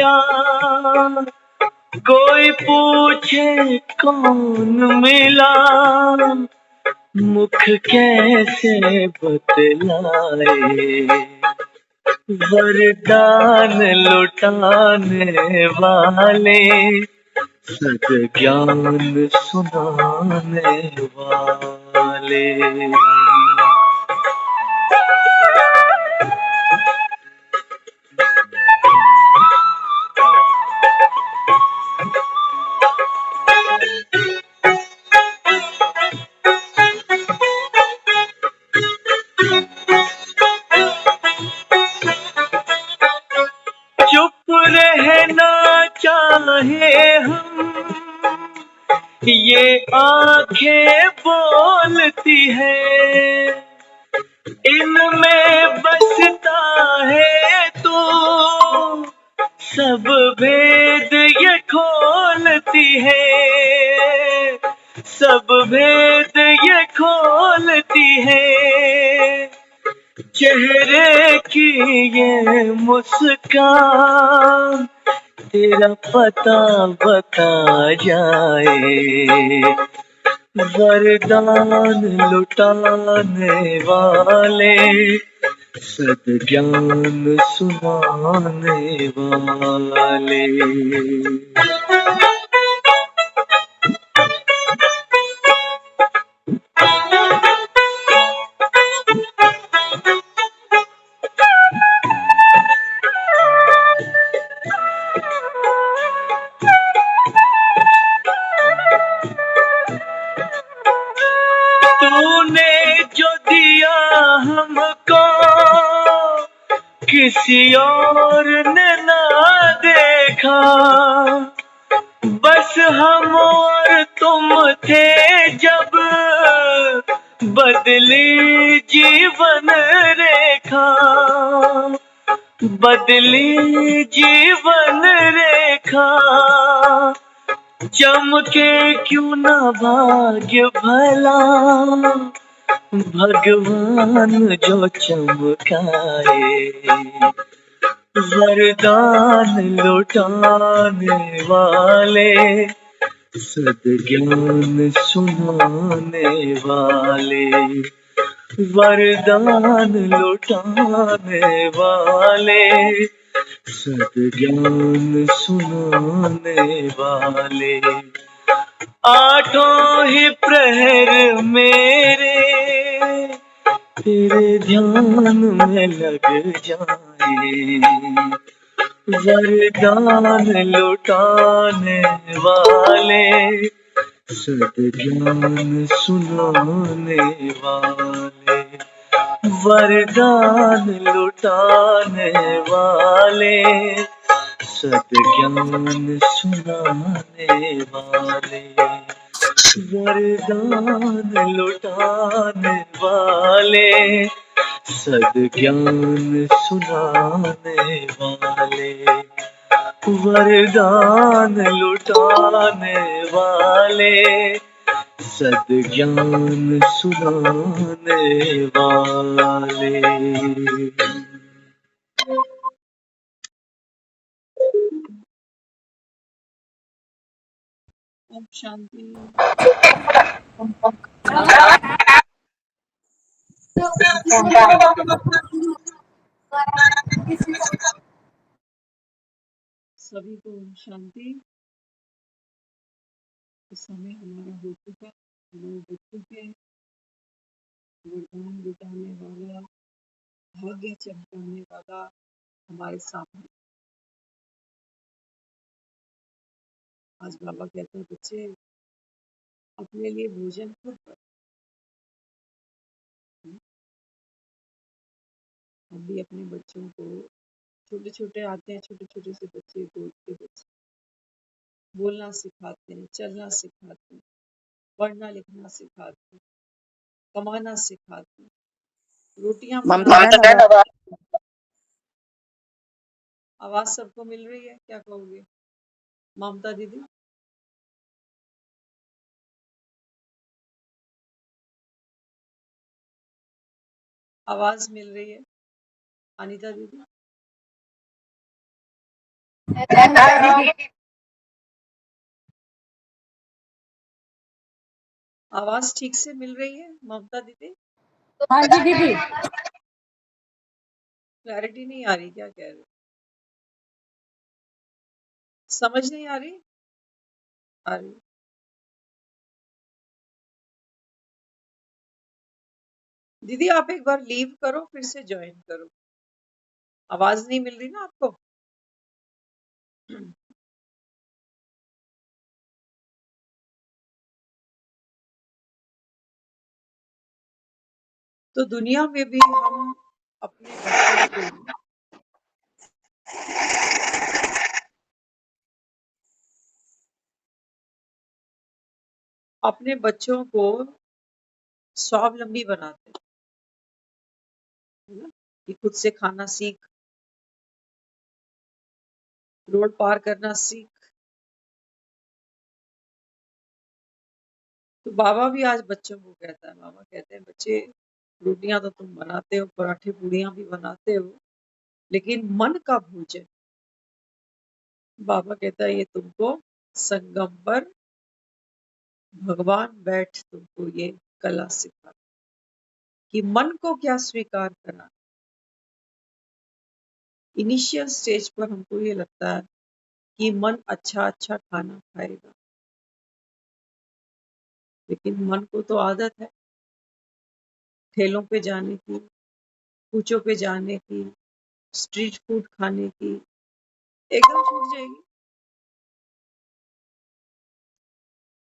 आया, कोई पूछे कौन मिला, मुख कैसे बतलाए, वरदान लुटाने वाले, सद्ज्ञान सुनाने वाले। चुप रहना चाहे हम, ये आंखें बोलती है, इनमें बसता है तू, सब भेद ये खोलती है, सब भेद ये खोलती है। चेहरे की ये मुस्कान तेरा पता बता जाए, वरदान लुटाने वाले, सद्ज्ञान सुनाने वाले। तूने जो दिया हमको, किसी और ने ना देखा, बस हम और तुम थे जब, बदली जीवन रेखा, बदली जीवन रेखा। चमके क्यों ना भाग्य भला, भगवान जो चमकाए, वरदान लुटाने वाले, सद्ज्ञान सुनाने वाले, वरदान लुटाने वाले, सद्ज्ञान सुनाने वाले। आठों ही प्रहर मेरे तेरे ध्यान में लग जाए, वरदान लुटाने वाले, सद्ज्ञान सुनाने वाले, वरदान लुटाने वाले, सद्ज्ञान सुनाने वाले, वरदान लुटाने वाले, सद्ज्ञान सुनाने वाले, वरदान लुटाने वाले, सद्ज्ञान सुनाने वाले। ओम शांति। सभी को ओम शांति। इस समय हमारा हो चुका, हमारे बच्चों के वरदान लुटाने वाला, भाग्य चमकाने वाला हमारे सामने। आज बाबा कहते हैं बच्चे अपने लिए भोजन खुद बनाओ। हम भी अपने बच्चों को, छोटे छोटे आते हैं, छोटे छोटे से बच्चे, गोद के बच्चे, बोलना सिखाते हैं, चलना सिखाते हैं, पढ़ना लिखना सिखाते हैं, कमाना सिखाते हैं, रोटियां बनाना। आवाज सबको मिल रही है? क्या कहोगे ममता दीदी? आवाज मिल रही है अनीता दीदी? दीदी। आवाज ठीक से मिल रही है ममता दीदी? हाँ जी दीदी। क्लैरिटी नहीं आ रही, क्या कह रहे हो? समझ नहीं आ रही? आ रही। दीदी आप एक बार लीव करो, फिर से ज्वाइन करो। आवाज नहीं मिल रही ना आपको? तो दुनिया में भी हम अपने बच्चों को स्वावलंबी बनाते हैं, है ना? कि खुद से खाना सीख, रोड पार करना सीख। तो बाबा भी आज बच्चों को कहता है, बाबा कहते हैं बच्चे रोटियां तो तुम बनाते हो, पराठे पूड़ियां भी बनाते हो, लेकिन मन का भोजन बाबा कहता है ये तुमको संगम पर भगवान बैठ तुमको ये कला सिखा, कि मन को क्या स्वीकार करना। इनिशियल स्टेज पर हमको ये लगता है कि मन अच्छा अच्छा खाना खाएगा, लेकिन मन को तो आदत है ठेलों पे जाने की, कूचों पे जाने की, स्ट्रीट फूड खाने की, एकदम छूट जाएगी।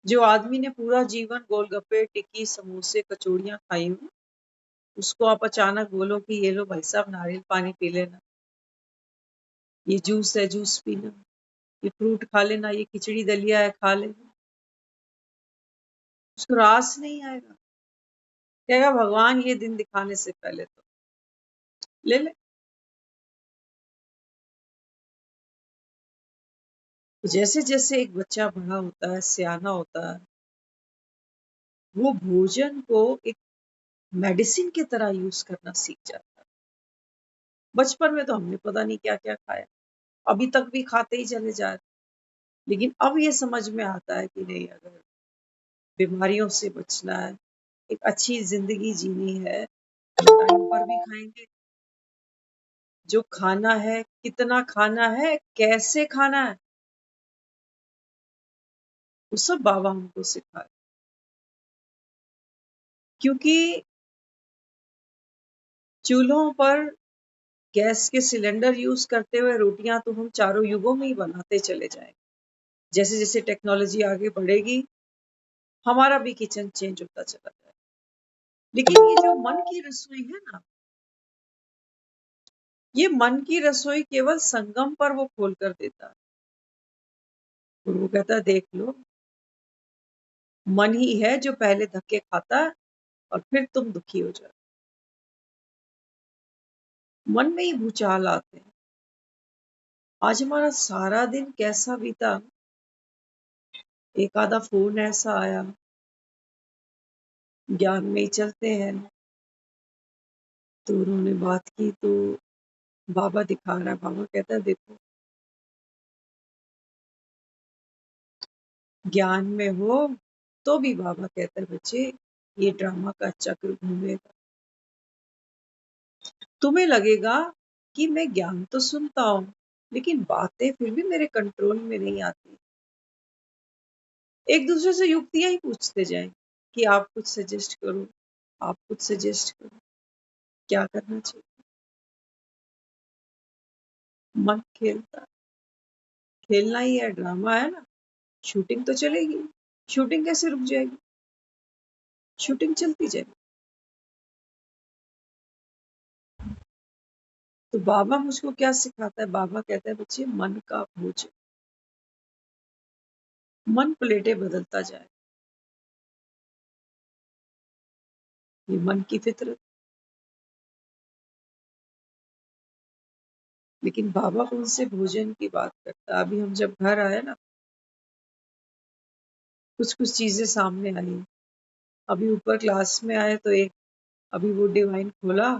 जो आदमी ने पूरा जीवन गोलगप्पे, टिक्की, समोसे, कचौड़ियां खाई हो, उसको आप अचानक बोलो कि ये लो भाई साहब नारियल पानी पी लेना, ये जूस है जूस पीना, ये फ्रूट खा लेना, ये खिचड़ी दलिया है खा लेना, उसको रास नहीं आएगा। कहेगा भगवान ये दिन दिखाने से पहले तो ले ले। तो जैसे जैसे एक बच्चा बड़ा होता है, सियाना होता है, वो भोजन को एक मेडिसिन की तरह यूज करना सीख जाता है। बचपन में तो हमने पता नहीं क्या क्या खाया, अभी तक भी खाते ही चले जा रहे, लेकिन अब ये समझ में आता है कि नहीं, अगर बीमारियों से बचना है, एक अच्छी जिंदगी जीनी है, टाइम पर भी खाएंगे, जो खाना है कितना खाना है, कैसे खाना है, वो सब बाबा हमको सिखाए। क्योंकि चूल्हों पर गैस के सिलेंडर यूज करते हुए रोटियां तो हम चारों युगों में ही बनाते चले जाएंगे। जैसे जैसे टेक्नोलॉजी आगे बढ़ेगी, हमारा भी किचन चेंज होता चला जाए। लेकिन ये जो मन की रसोई है ना, ये मन की रसोई केवल संगम पर वो खोल कर देता है। और वो कहता है देख लो, मन ही है जो पहले धक्के खाता है और फिर तुम दुखी हो जाओ। मन में ही भूचाल आते हैं। आज हमारा सारा दिन कैसा बीता, एक आधा फोन ऐसा आया, ज्ञान में ही चलते हैं, तो उन्होंने बात की तो बाबा दिखा रहा है, बाबा कहता है देखो ज्ञान में हो तो भी बाबा कहता है बच्चे ये ड्रामा का चक्र घूमेगा। तुम्हें लगेगा कि मैं ज्ञान तो सुनता हूँ, लेकिन बातें फिर भी मेरे कंट्रोल में नहीं आती। एक दूसरे से युक्तियां ही पूछते जाएं कि आप कुछ सजेस्ट करो, आप कुछ सजेस्ट करो, क्या करना चाहिए। मन खेलता, खेलना ही है, ड्रामा है ना, शूटिंग तो चलेगी। शूटिंग कैसे रुक जाएगी? शूटिंग चलती जाएगी। तो बाबा मुझको क्या सिखाता है? बाबा कहता है बच्चे मन का भोजन, मन प्लेटें बदलता जाए, ये मन की फितरत। लेकिन बाबा कौन से भोजन की बात करता है? अभी हम जब घर आए ना, कुछ कुछ चीजें सामने आई। अभी ऊपर क्लास में आए तो एक, अभी वो डिवाइन खोला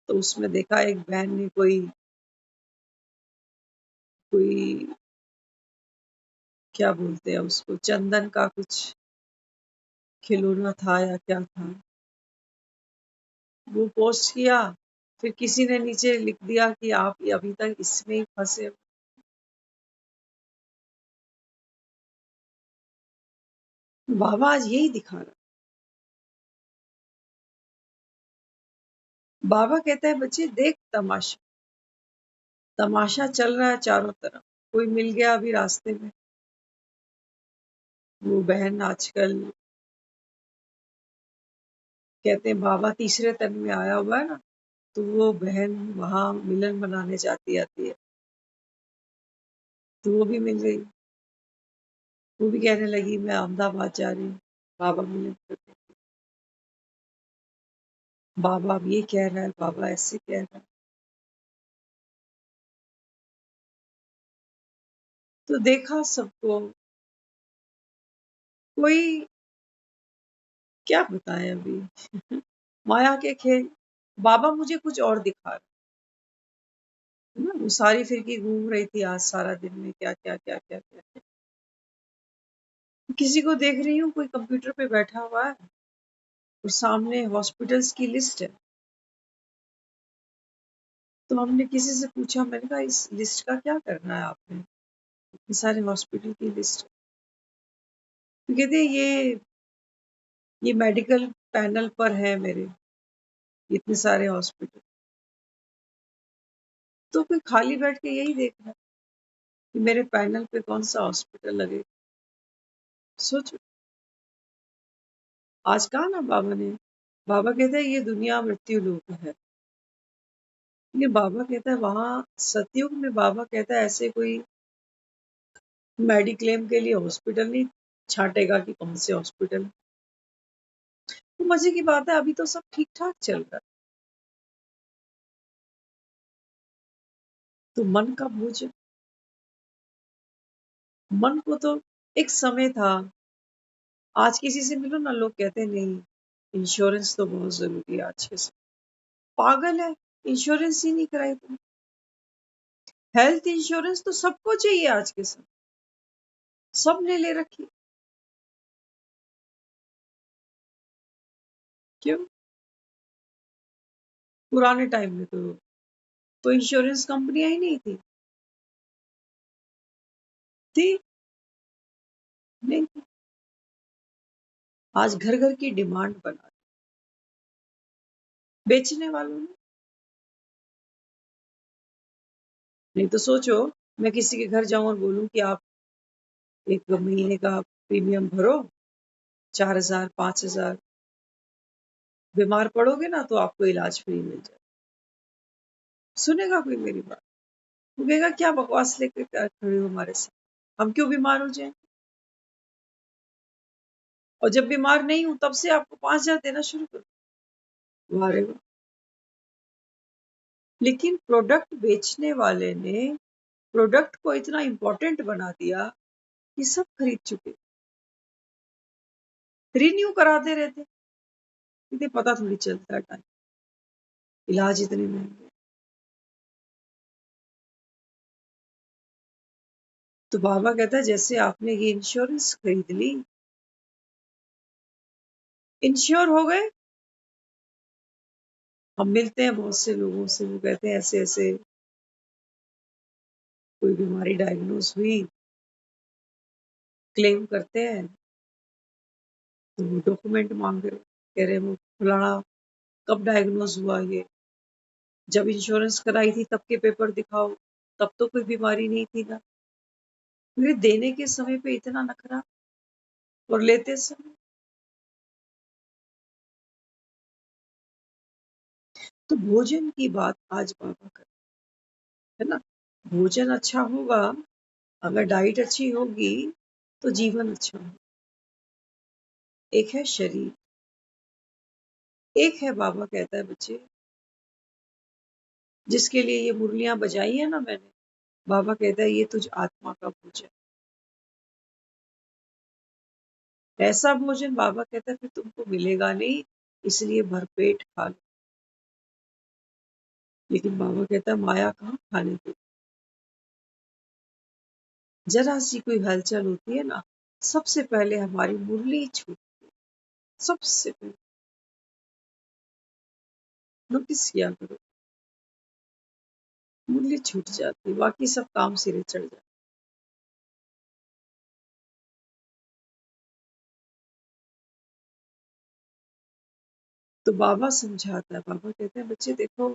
तो उसमें देखा एक बहन ने कोई कोई क्या बोलते हैं उसको, चंदन का कुछ खिलौना था या क्या था, वो पोस्ट किया, फिर किसी ने नीचे लिख दिया कि आप ये अभी तक इसमें ही फंसे हो। बाबा आज यही दिखा रहा। बाबा कहता है बच्चे देख तमाशा, तमाशा चल रहा है चारों तरफ। कोई मिल गया अभी रास्ते में, वो बहन आजकल कहते हैं बाबा तीसरे तन में आया हुआ है ना, तो वो बहन वहां मिलन मनाने जाती आती है, तो वो भी मिल गई। वो भी कहने लगी मैं अहमदाबाद जा रही हूँ बाबा मिलन करने। बाबा अब ये कह रहा है, बाबा ऐसे कह रहा है। तो देखा सबको, कोई क्या बताए अभी। माया के खेल। बाबा मुझे कुछ और दिखा रहे है ना, वो सारी फिरकी घूम रही थी आज सारा दिन में, क्या क्या क्या क्या क्या क्या। किसी को देख रही हूँ कोई कंप्यूटर पे बैठा हुआ है और सामने हॉस्पिटल्स की लिस्ट है। तो हमने किसी से पूछा, मैंने कहा इस लिस्ट का क्या करना है आपने, इतने सारे हॉस्पिटल की लिस्ट। तो कहते ये मेडिकल पैनल पर है मेरे इतने सारे हॉस्पिटल। तो कोई खाली बैठ के यही देख रहा है कि मेरे पैनल पे कौन सा हॉस्पिटल लगे। सोचो, आज कहा ना बाबा ने, बाबा कहता है ये दुनिया मृत्यु लोक है। ये बाबा कहता है वहां सतयुग में, बाबा कहता है ऐसे कोई मेडिक्लेम के लिए हॉस्पिटल नहीं छांटेगा कि कौन से हॉस्पिटल। तो मजे की बात है अभी तो सब ठीक ठाक चल रहा है। तो मन का बोझ, मन को तो एक समय था, आज किसी से मिलो ना लोग कहते हैं नहीं इंश्योरेंस तो बहुत जरूरी है आज के समय। पागल है, इंश्योरेंस ही नहीं कराई तुम। हेल्थ इंश्योरेंस तो सबको चाहिए आज के समय, सबने ले रखी। क्यों? पुराने टाइम में तो इंश्योरेंस कंपनियां ही नहीं थी नहीं थी। आज घर घर की डिमांड बना दी बेचने वालों ने। नहीं तो सोचो, मैं किसी के घर जाऊं और बोलूं कि आप एक महीने का प्रीमियम भरो 4,000 5,000, बीमार पड़ोगे ना तो आपको इलाज फ्री मिल जाए। सुनेगा कोई मेरी बात? वो कहेगा क्या बकवास लेके क्या खड़े हो हमारे साथ, हम क्यों बीमार हो जाएं। और जब बीमार नहीं हूं तब से आपको 5,000 देना शुरू करो। वाह रे वाह। लेकिन प्रोडक्ट बेचने वाले ने प्रोडक्ट को इतना इंपॉर्टेंट बना दिया कि सब खरीद चुके, रिन्यू कराते रहते, इन्हें पता थोड़ी चलता है टाइम, इलाज इतने महंगे। तो बाबा कहता है जैसे आपने ये इंश्योरेंस खरीद ली, इंश्योर हो गए। हम मिलते हैं बहुत से लोगों से, वो कहते हैं ऐसे ऐसे कोई बीमारी डायग्नोज हुई, क्लेम करते हैं तो वो डॉक्यूमेंट मांग रहे, कह रहे वो फलाना कब डायग्नोज हुआ, ये जब इंश्योरेंस कराई थी तब के पेपर दिखाओ, तब तो कोई बीमारी नहीं थी ना। फिर देने के समय पे इतना नखरा और लेते समय। तो भोजन की बात आज बाबा कर, है ना। भोजन अच्छा होगा, अगर डाइट अच्छी होगी तो जीवन अच्छा होगा। एक है शरीर, एक है बाबा कहता है बच्चे जिसके लिए ये मुरलियां बजाई है ना मैंने, बाबा कहता है ये तुझ आत्मा का भोजन। ऐसा भोजन बाबा कहता है फिर तुमको मिलेगा नहीं, इसलिए भरपेट खा लो। लेकिन बाबा कहता है माया कहाँ खाने दो। जरा सी कोई हलचल होती है ना, सबसे पहले हमारी मुरली छूटती है, सबसे पहले। नोटिस किया करो, मुरली छूट जाती, बाकी सब काम सिरे चढ़ जाते। तो बाबा समझाता है, बाबा कहते हैं बच्चे देखो,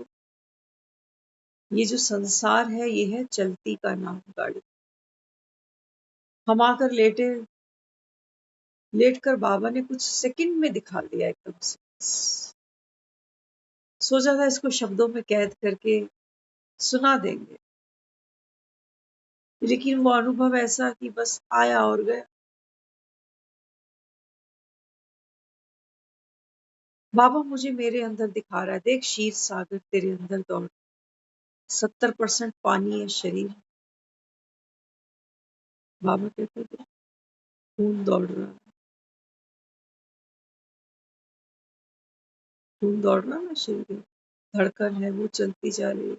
ये जो संसार है ये है चलती का नाम गाड़ी। हम आकर लेटे, लेट कर बाबा ने कुछ सेकंड में दिखा दिया एकदम से। सोचा था इसको शब्दों में कैद करके सुना देंगे, लेकिन वो अनुभव ऐसा कि बस आया और गया। बाबा मुझे मेरे अंदर दिखा रहा है, देख क्षीर सागर तेरे अंदर दौड़, 70% पानी है शरीर। बाबा कहते थे खून दौड़ रहा है, खून दौड़ रहा है ना शरीर में, धड़कन है वो चलती जा रही है,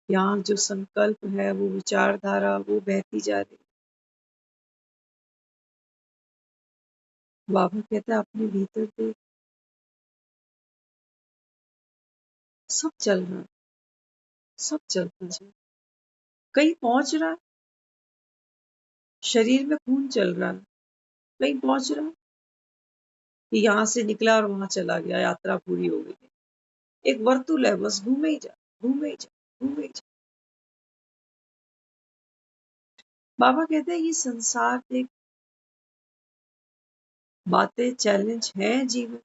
यहाँ जो संकल्प है वो विचारधारा वो बहती जा रही है। बाबा कहता है अपने भीतर देख, सब चल रहा है, सब चलता जा, कहीं पहुंच रहा है, शरीर में खून चल रहा है, कहीं पहुंच रहा है कि यहाँ से निकला और वहां चला गया, यात्रा पूरी हो गई। एक वर्तुल है, बस घूमे ही जा, घूमे ही जा, घूमे ही जा। बाबा कहते हैं ये संसार देख, बातें चैलेंज है जीवन।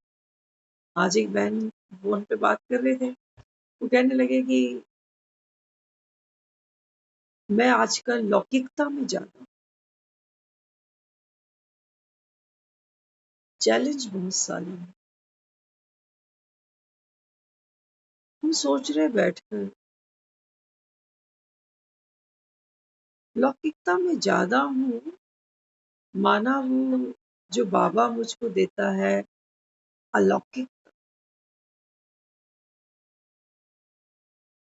आज एक बहन फोन पे बात कर रहे थे, वो कहने लगे कि मैं आजकल लौकिकता में ज्यादा, चैलेंज बहुत सारे हैं। हम सोच रहे बैठकर लौकिकता में ज्यादा हूँ, माना वो जो बाबा मुझको देता है अलौकिक,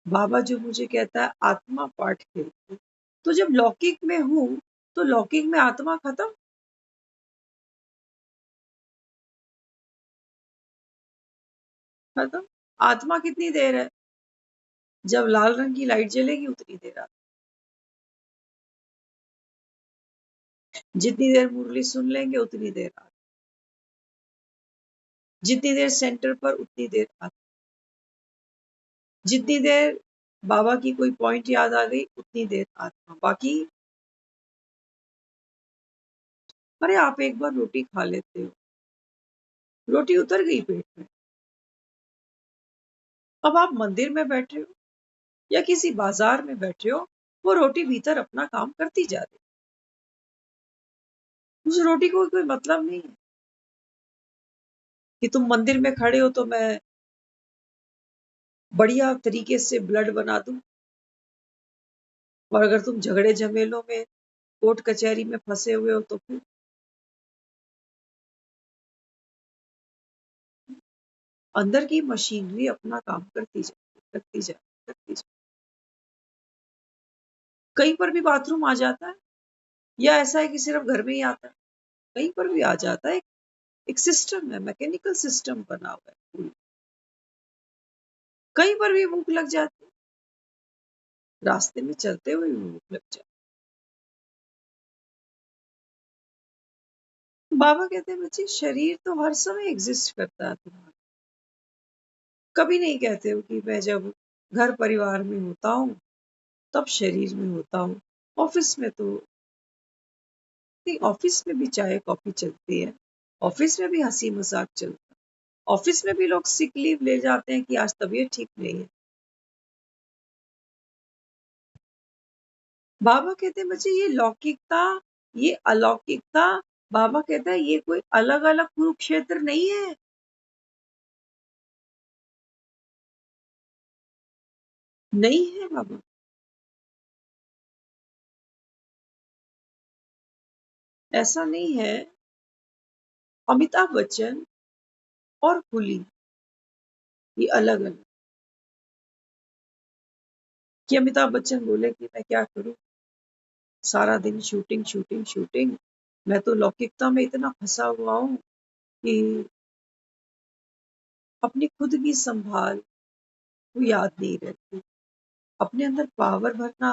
बाबा जो मुझे कहता है आत्मा पाठ खेलती, तो जब लौकिक में हूँ तो लौकिक में आत्मा खत्म, खत्म। आत्मा कितनी देर है, जब लाल रंग की लाइट जलेगी उतनी देर आत्मा, जितनी देर मुरली सुन लेंगे उतनी देर आत्मा, जितनी देर सेंटर पर उतनी देर आत्मा, जितनी देर बाबा की कोई पॉइंट याद आ गई उतनी देर आत्मा, बाकी। अरे आप एक बार रोटी खा लेते हो, रोटी उतर गई पेट में, अब आप मंदिर में बैठे हो या किसी बाजार में बैठे हो, वो रोटी भीतर अपना काम करती जा रही, उस रोटी को कोई मतलब नहीं है कि तुम मंदिर में खड़े हो तो मैं बढ़िया तरीके से ब्लड बना दूं, और अगर तुम झगड़े झमेलों में कोर्ट कचहरी में फंसे हुए हो तो फिर अंदर की मशीनरी अपना काम करती जाती, करती जाती, करती जाती। कहीं पर भी बाथरूम आ जाता है, या ऐसा है कि सिर्फ घर में ही आता है, कहीं पर भी आ जाता है, एक सिस्टम है, मैकेनिकल सिस्टम बना हुआ है पूरी। कहीं पर भी भूख लग जाती है, रास्ते में चलते हुए भी भूख लग जाती है। बाबा कहते हैं बच्चे शरीर तो हर समय एग्जिस्ट करता है तुम्हारा, कभी नहीं कहते हो कि मैं जब घर परिवार में होता हूँ तब शरीर में होता हूँ। ऑफिस में तो नहीं, ऑफिस में भी चाय कॉफी चलती है, ऑफिस में भी हंसी मजाक चलता है, ऑफिस में भी लोग सिक लीव ले जाते हैं कि आज तबीयत ठीक नहीं है। बाबा कहते हैं बच्चे ये लौकिकता, ये अलौकिकता, बाबा कहता है ये कोई अलग अलग कुरुक्षेत्र नहीं है, नहीं है बाबा। ऐसा नहीं है, अमिताभ बच्चन और कुली ये अलग अलग, कि अमिताभ बच्चन बोले कि मैं क्या करूं, सारा दिन शूटिंग शूटिंग शूटिंग। मैं तो लौकिकता में इतना फंसा हुआ हूँ कि अपनी खुद की संभाल वो याद नहीं रहती, अपने अंदर पावर भरना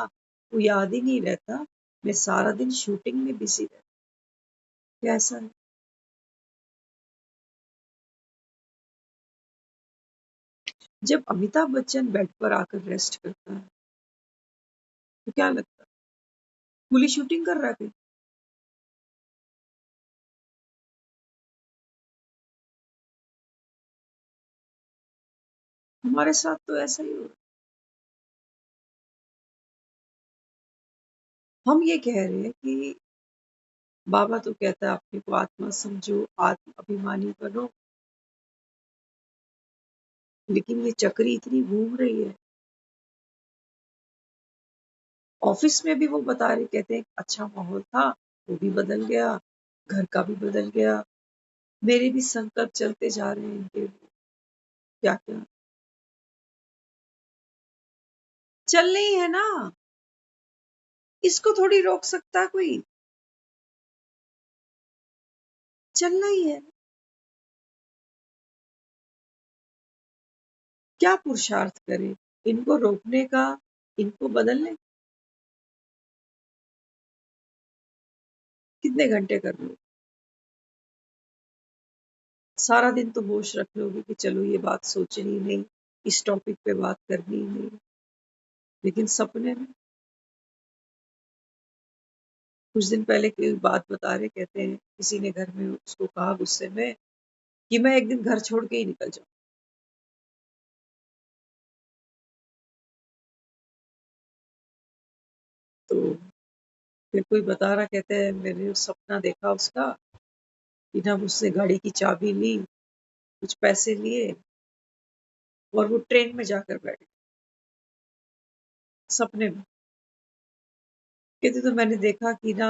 वो याद ही नहीं रहता। मैं सारा दिन शूटिंग में बिजी रहती। कैसा है? जब अमिताभ बच्चन बेड पर आकर रेस्ट करता है तो क्या लगता है पूरी शूटिंग कर रहा है? हमारे साथ तो ऐसा ही हो रहा है। हम ये कह रहे हैं कि बाबा तो कहता है अपने को आत्मा समझो, आत्म अभिमानी बनो, लेकिन ये चक्री इतनी घूम रही है। ऑफिस में भी वो बता रहे, कहते हैं अच्छा माहौल था, वो भी बदल गया, घर का भी बदल गया, मेरे भी संकट चलते जा रहे हैं इनके। क्या क्या चल रही है ना, इसको थोड़ी रोक सकता कोई, चलना ही है। क्या पुरुषार्थ करे इनको रोकने का, इनको बदलने? कितने घंटे कर लो? सारा दिन तो होश रख लोगे कि चलो ये बात सोचनी नहीं, इस टॉपिक पे बात करनी नहीं, लेकिन सपने में कुछ दिन पहले की बात बता रहे, कहते हैं किसी ने घर में उसको कहा गुस्से में कि मैं एक दिन घर छोड़ के ही निकल जाऊं। तो फिर कोई बता रहा, कहते हैं मैंने सपना देखा उसका कि ना उसने गाड़ी की चाबी ली, कुछ पैसे लिए और वो ट्रेन में जाकर बैठ गया सपने में। कहते तो मैंने देखा कि ना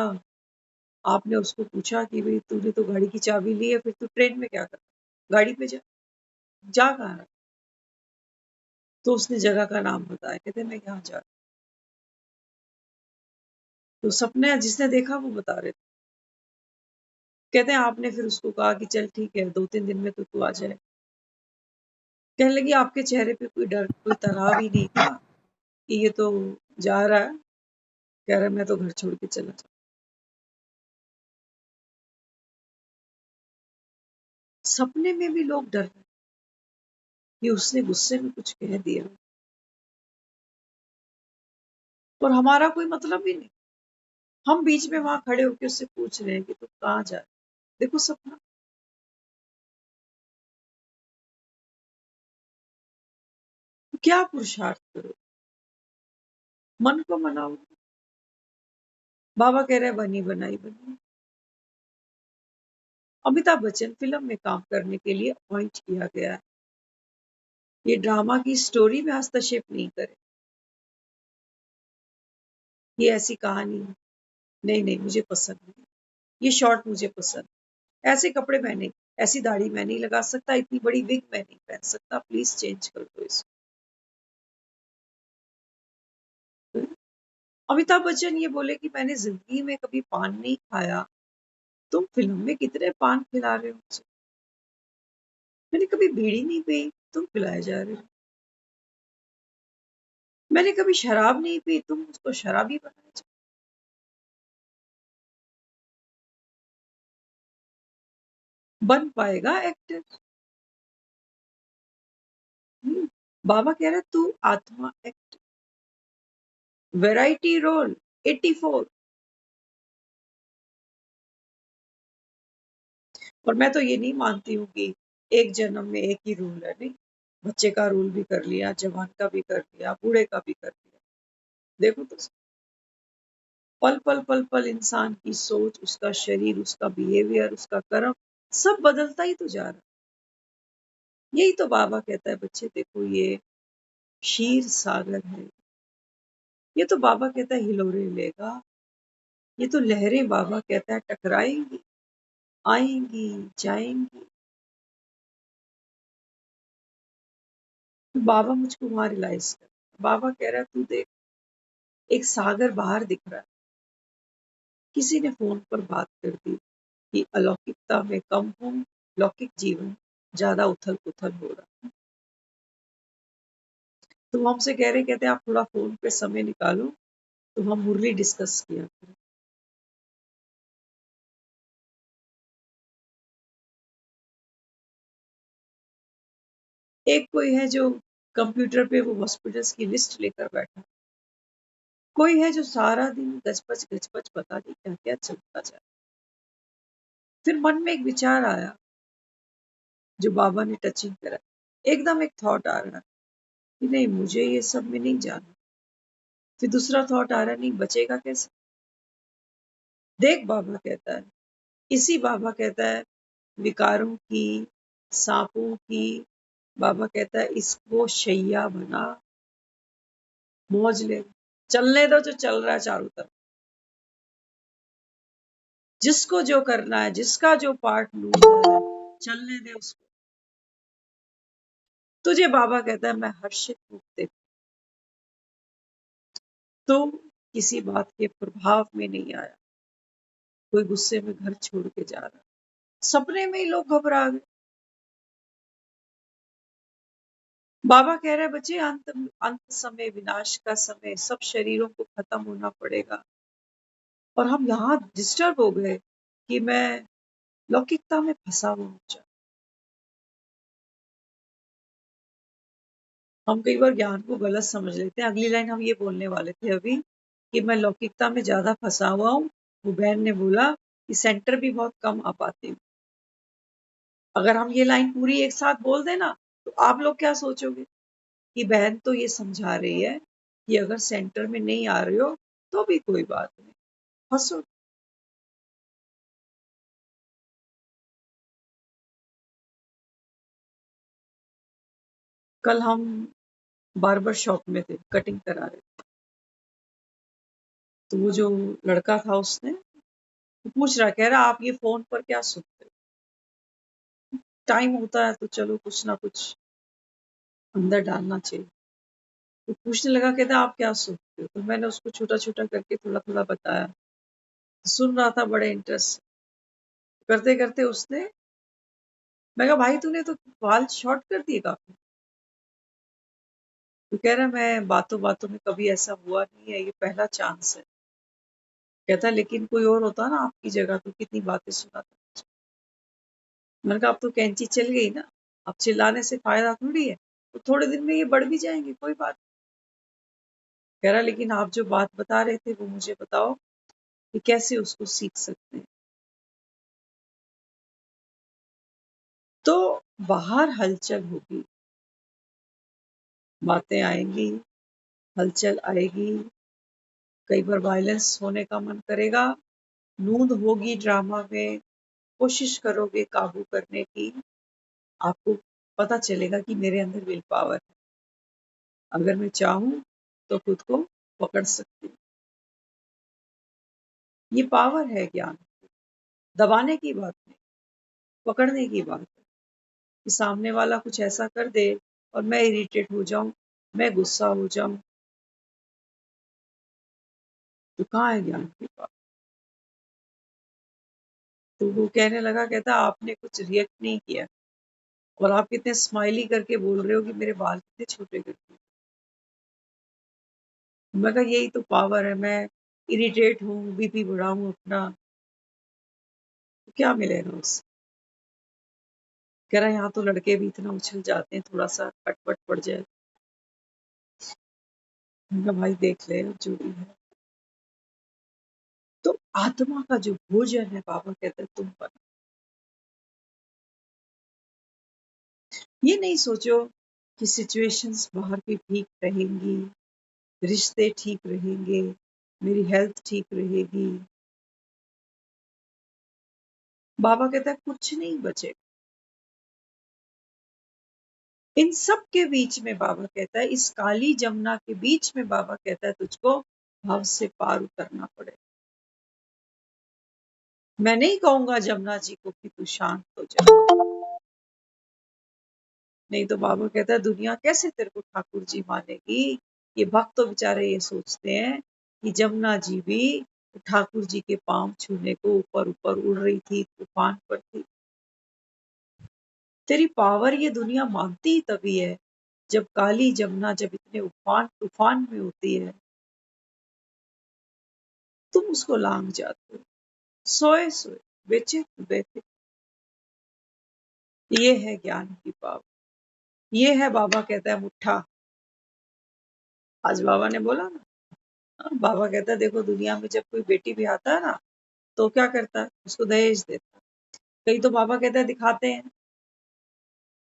आपने उसको पूछा कि भाई तूने तो गाड़ी की चाबी ली है, फिर तू ट्रेन में क्या कर रहा, गाड़ी पे जा, जा कहाँ रहा? तो उसने जगह का नाम बताया, कहते मैं यहाँ जा रहा। तो सपने जिसने देखा वो बता रहे थे। कहते हैं आपने फिर उसको कहा कि चल ठीक है 2-3 दिन में तो तू आ जाए। कहने लगी आपके चेहरे पे कोई डर, कोई तनाव ही नहीं था कि ये तो जा रहा है, कह रहा है मैं तो घर छोड़ के चला जाऊँ। सपने में भी लोग डर रहे कि उसने गुस्से में कुछ कह दिया और हमारा कोई मतलब ही नहीं। हम बीच में वहां खड़े होकर उससे पूछ रहे हैं कि तुम कहाँ जा रहे? देखो सपना, क्या पुरुषार्थ करो, मन को मनाओ। बाबा कह रहे हैं बनी बनाई बनी। अमिताभ बच्चन फिल्म में काम करने के लिए अपॉइंट किया गया है। ये ड्रामा की स्टोरी में हस्तक्षेप नहीं करे, ये ऐसी कहानी है। नहीं नहीं मुझे पसंद नहीं, ये शॉर्ट मुझे पसंद, ऐसे कपड़े मैं नहीं, ऐसी दाढ़ी मैं नहीं लगा सकता, इतनी बड़ी विग मैं नहीं पहन सकता, प्लीज चेंज कर दो इसको। अमिताभ बच्चन ये बोले कि मैंने जिंदगी में कभी पान नहीं खाया, तुम फिल्म में कितने पान खिला रहे हो मुझे, मैंने कभी बीड़ी नहीं पी, तुम पिलाए जा रहे हो, मैंने कभी शराब नहीं पी, तुम उसको शराबी बनाए जा। बन पाएगा एक्टर? बाबा कह रहे तू आत्मा एक्ट, वैरायटी रोल 84। और मैं तो ये नहीं मानती हूँ कि एक जन्म में एक ही रूल है, नहीं, बच्चे का रूल भी कर लिया, जवान का भी कर लिया, बूढ़े का भी कर लिया। देखो तो पल पल पल पल इंसान की सोच, उसका शरीर, उसका बिहेवियर, उसका कर्म सब बदलता ही तो जा रहा है। यही तो बाबा कहता है बच्चे देखो ये क्षीर सागर है, ये तो बाबा कहता है हिलोरे लेगा, ये तो लहरें बाबा कहता है टकराएंगी, आएंगी, जाएंगी। तो बाबा मुझको वहां रियलाइज कर, बाबा कह रहा है तू देख एक सागर बाहर दिख रहा है, किसी ने फोन पर बात कर दी कि अलौकिकता में कम हूं, लौकिक जीवन ज्यादा उथल पुथल हो रहा। तो वो हमसे कह रहे, कहते आप थोड़ा फोन पे समय निकालो तो हम मुरली डिस्कस किया करें। एक कोई है जो कंप्यूटर पे वो हॉस्पिटल्स की लिस्ट लेकर बैठा, कोई है जो सारा दिन गजबज पता नहीं क्या क्या चलता जाए। फिर मन में एक विचार आया जो बाबा ने टचिंग करा, एकदम एक थॉट आ रहा कि नहीं मुझे ये सब में नहीं जाना। फिर दूसरा थॉट आ रहा, नहीं बचेगा कैसे। देख बाबा कहता है, इसी बाबा कहता है विकारों की, सांपों की, बाबा कहता है इसको शैया बना, मौज ले, चलने दो जो चल रहा है चारों तरफ, जिसको जो करना है, जिसका जो पार्ट लूजर है चलने दे उसको। तुझे बाबा कहता है मैं हर्षित रूप देखूं, तो किसी बात के प्रभाव में नहीं आया, कोई गुस्से में घर छोड़ के जा रहा, सपने में ही लोग घबरा गए। बाबा कह रहे बच्चे अंत अंत समय, विनाश का समय, सब शरीरों को खत्म होना पड़ेगा। और हम यहाँ डिस्टर्ब हो गए कि मैं लौकिकता में फंसा हुआ हूं। हम कई बार ज्ञान को गलत समझ लेते हैं। अगली लाइन हम ये बोलने वाले थे अभी कि मैं लौकिकता में ज्यादा फंसा हुआ हूँ। वो बहन ने बोला कि सेंटर भी बहुत कम आ पाती हूँ। अगर हम ये लाइन पूरी एक साथ बोल देना तो आप लोग क्या सोचोगे कि बहन तो ये समझा रही है कि अगर सेंटर में नहीं आ रहे हो तो भी कोई बात नहीं, हंसो। कल हम बार्बर शॉप में थे, कटिंग करा रहे थे, तो वो जो लड़का था उसने पूछ रहा, कह रहा आप ये फोन पर क्या सुनते हो, टाइम होता है तो चलो कुछ ना कुछ अंदर डालना चाहिए। तो पूछने लगा, कहता आप क्या सुनते हो, तो मैंने उसको छोटा छोटा करके थोड़ा थोड़ा बताया। सुन रहा था बड़े इंटरेस्ट से। करते करते उसने, मैं कहा भाई तूने तो बाल शॉर्ट कर दिए काफी। तो कह रहा मैं बातों बातों में कभी ऐसा हुआ नहीं है, ये पहला चांस है। कहता लेकिन कोई और होता ना आपकी जगह तो कितनी बातें सुनाता। मैंने कहा अब तो कैंची चल गई ना, अब चिल्लाने से फायदा थोड़ी है, तो थोड़े दिन में ये बढ़ भी जाएंगे, कोई बात। कह रहा लेकिन आप जो बात बता रहे थे वो मुझे बताओ कि कैसे उसको सीख सकते हैं। तो बाहर हलचल होगी, बातें आएंगी, हलचल आएगी, कई बार वायलेंस होने का मन करेगा, नूंद होगी ड्रामा में, कोशिश करोगे काबू करने की, आपको पता चलेगा कि मेरे अंदर विल पावर है, अगर मैं चाहूं तो खुद को पकड़ सकती हूँ। ये पावर है ज्ञान, दबाने की बात नहीं, पकड़ने की बात है। कि सामने वाला कुछ ऐसा कर दे और मैं इरिटेट हो जाऊं, मैं गुस्सा हो जाऊं, तो कहाँ है ज्ञान की बात। तो वो कहने लगा, कहता आपने कुछ रिएक्ट नहीं किया और आप कितने स्माइली करके बोल रहे हो कि मेरे बाल कितने छोटे कर दिए। मैं कहा यही तो पावर है, मैं इरिटेट हूँ, बीपी बढ़ाऊं अपना, तो क्या मिलेगा उससे। कह रहा यहाँ तो लड़के भी इतना उछल जाते हैं, थोड़ा सा खटपट पड़ जाए। मैं कहा भाई देख ले जो भी है। तो आत्मा का जो भोजन है बाबा कहते हैं तुम पर, ये नहीं सोचो कि सिचुएशंस बाहर की ठीक रहेंगी, रिश्ते ठीक रहेंगे, मेरी हेल्थ ठीक रहेगी। बाबा कहता है कुछ नहीं बचे। इन सब के बीच में बाबा कहता है, इस काली जमुना के बीच में बाबा कहता है तुझको भाव से पार उतरना पड़े। मैं नहीं कहूंगा जमुना जी को कि तू शांत हो जा, नहीं तो बाबा कहता है दुनिया कैसे तेरे को ठाकुर जी मानेगी। ये भक्त तो बेचारे ये सोचते हैं कि जमुना जी भी ठाकुर जी के पांव छूने को ऊपर ऊपर उड़ रही थी, तूफान पर थी। तेरी पावर ये दुनिया मानती ही तभी है जब काली जमुना जब इतने उफान तूफान में होती है, तुम उसको लांग जाते हो सोए सोए, बेचे ये है ज्ञान की पावर। ये है बाबा कहता है मुट्ठा। आज बाबा ने बोला ना, बाबा कहता है देखो दुनिया में जब कोई बेटी भी आता है ना तो क्या करता है, उसको दहेज देता है। कई तो बाबा कहता है दिखाते हैं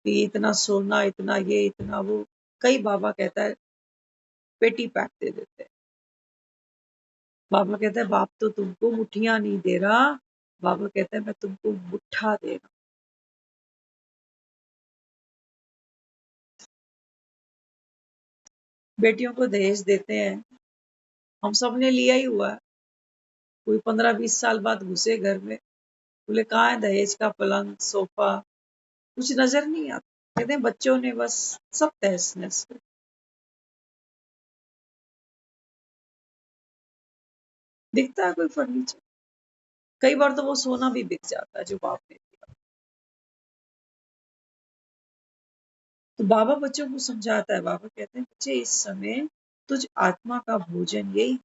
कि इतना सोना, इतना ये, इतना वो। कई बाबा कहता है पेटी पैक दे देते हैं। बाबा कहता है बाप तो तुमको मुठियां नहीं दे रहा, बाबा कहता है मैं तुमको मुट्ठा दे रहा हूं। बेटियों को दहेज देते हैं, हम सब ने लिया ही हुआ है। कोई 15-20 साल बाद घुसे घर में, बोले कहाँ है दहेज का पलंग, सोफा, कुछ नजर नहीं आता। कहते हैं बच्चों ने बस सब तहस नहस कर दिखता है कोई फर्नीचर। कई बार तो वो सोना भी बिक जाता है जो बाप ने दिया। तो बाबा बच्चों को समझाता है, बाबा कहते हैं बच्चे इस समय तुझ आत्मा का भोजन यही,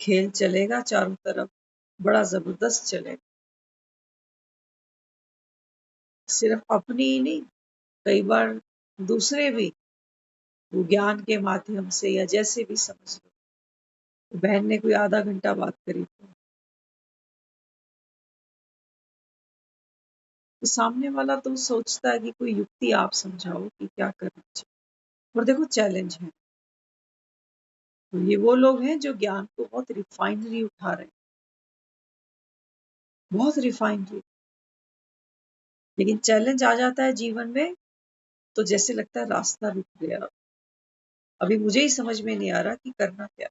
खेल चलेगा चारों तरफ, बड़ा जबरदस्त चलेगा। सिर्फ अपनी ही नहीं, कई बार दूसरे भी वो ज्ञान के माध्यम से या जैसे भी समझ लो। तो बहन ने कोई आधा घंटा बात करी तो सामने वाला तो सोचता है कि कोई युक्ति आप समझाओ कि क्या करना चाहिए। और देखो चैलेंज है, तो ये वो लोग हैं जो ज्ञान को बहुत रिफाइनली उठा रहे हैं, बहुत रिफाइनली। लेकिन चैलेंज आ जाता है जीवन में तो जैसे लगता है रास्ता रुक गया, अभी मुझे ही समझ में नहीं आ रहा कि करना क्या।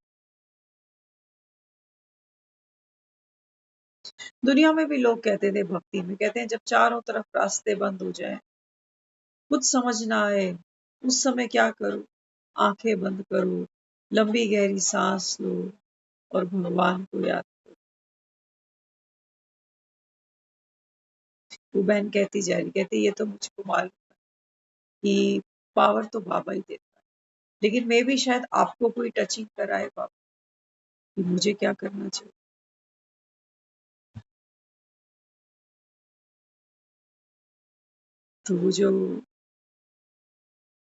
दुनिया में भी लोग कहते थे भक्ति में, कहते हैं जब चारों तरफ रास्ते बंद हो जाए, कुछ समझ ना आए, उस समय क्या करो, आंखें बंद करो, लंबी गहरी सांस लो और भगवान को याद। वो बहन कहती जा रही, कहती ये तो मुझको मालूम कि पावर तो बाबा ही देता है, लेकिन मैं भी शायद आपको कोई टचिंग कराए बाबा कि मुझे क्या करना चाहिए। तो वो जो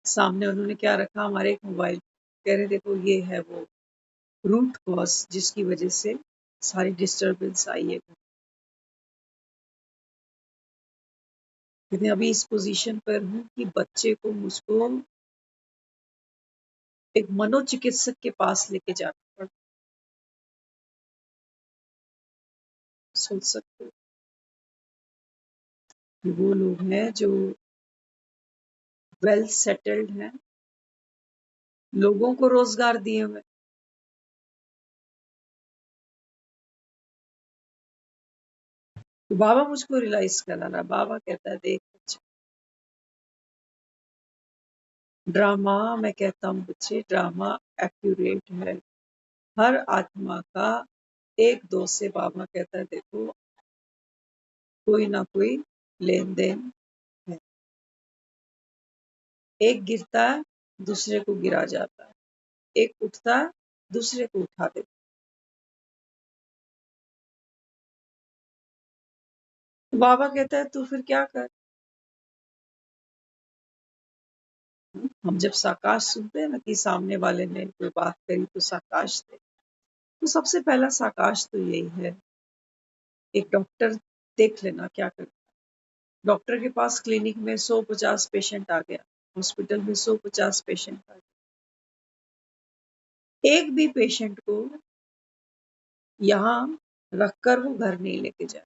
सामने उन्होंने क्या रखा, हमारे एक मोबाइल, कह रहे देखो ये है वो रूट कॉज जिसकी वजह से सारी डिस्टरबेंस आई है। लेकिन अभी इस पोजीशन पर हूँ कि बच्चे को मुझको एक मनोचिकित्सक के पास लेके जाना पड़ा। सोच सकते हो कि वो लोग हैं जो वेल सेटल्ड हैं, लोगों को रोजगार दिए हुए। तो बाबा मुझको रियलाइज करा रहा, बाबा कहता है देख बच्चे, ड्रामा, मैं कहता हूँ बच्चे ड्रामा एक्यूरेट है। हर आत्मा का एक दो से बाबा कहता है देखो कोई ना कोई लेन देन है। एक गिरता है, दूसरे को गिरा जाता है, एक उठता है, दूसरे को उठा देता है। तो बाबा कहता है तू फिर क्या कर। हम जब साकाश सुनते हैं ना कि सामने वाले ने कोई बात करी तो साकाश दे, तो सबसे पहला साकाश तो यही है। एक डॉक्टर देख लेना क्या कर, डॉक्टर के पास क्लिनिक में 100-50 पेशेंट आ गया, हॉस्पिटल में 100-50 पेशेंट आ गया, एक भी पेशेंट को यहाँ रखकर वो घर नहीं लेके जाए,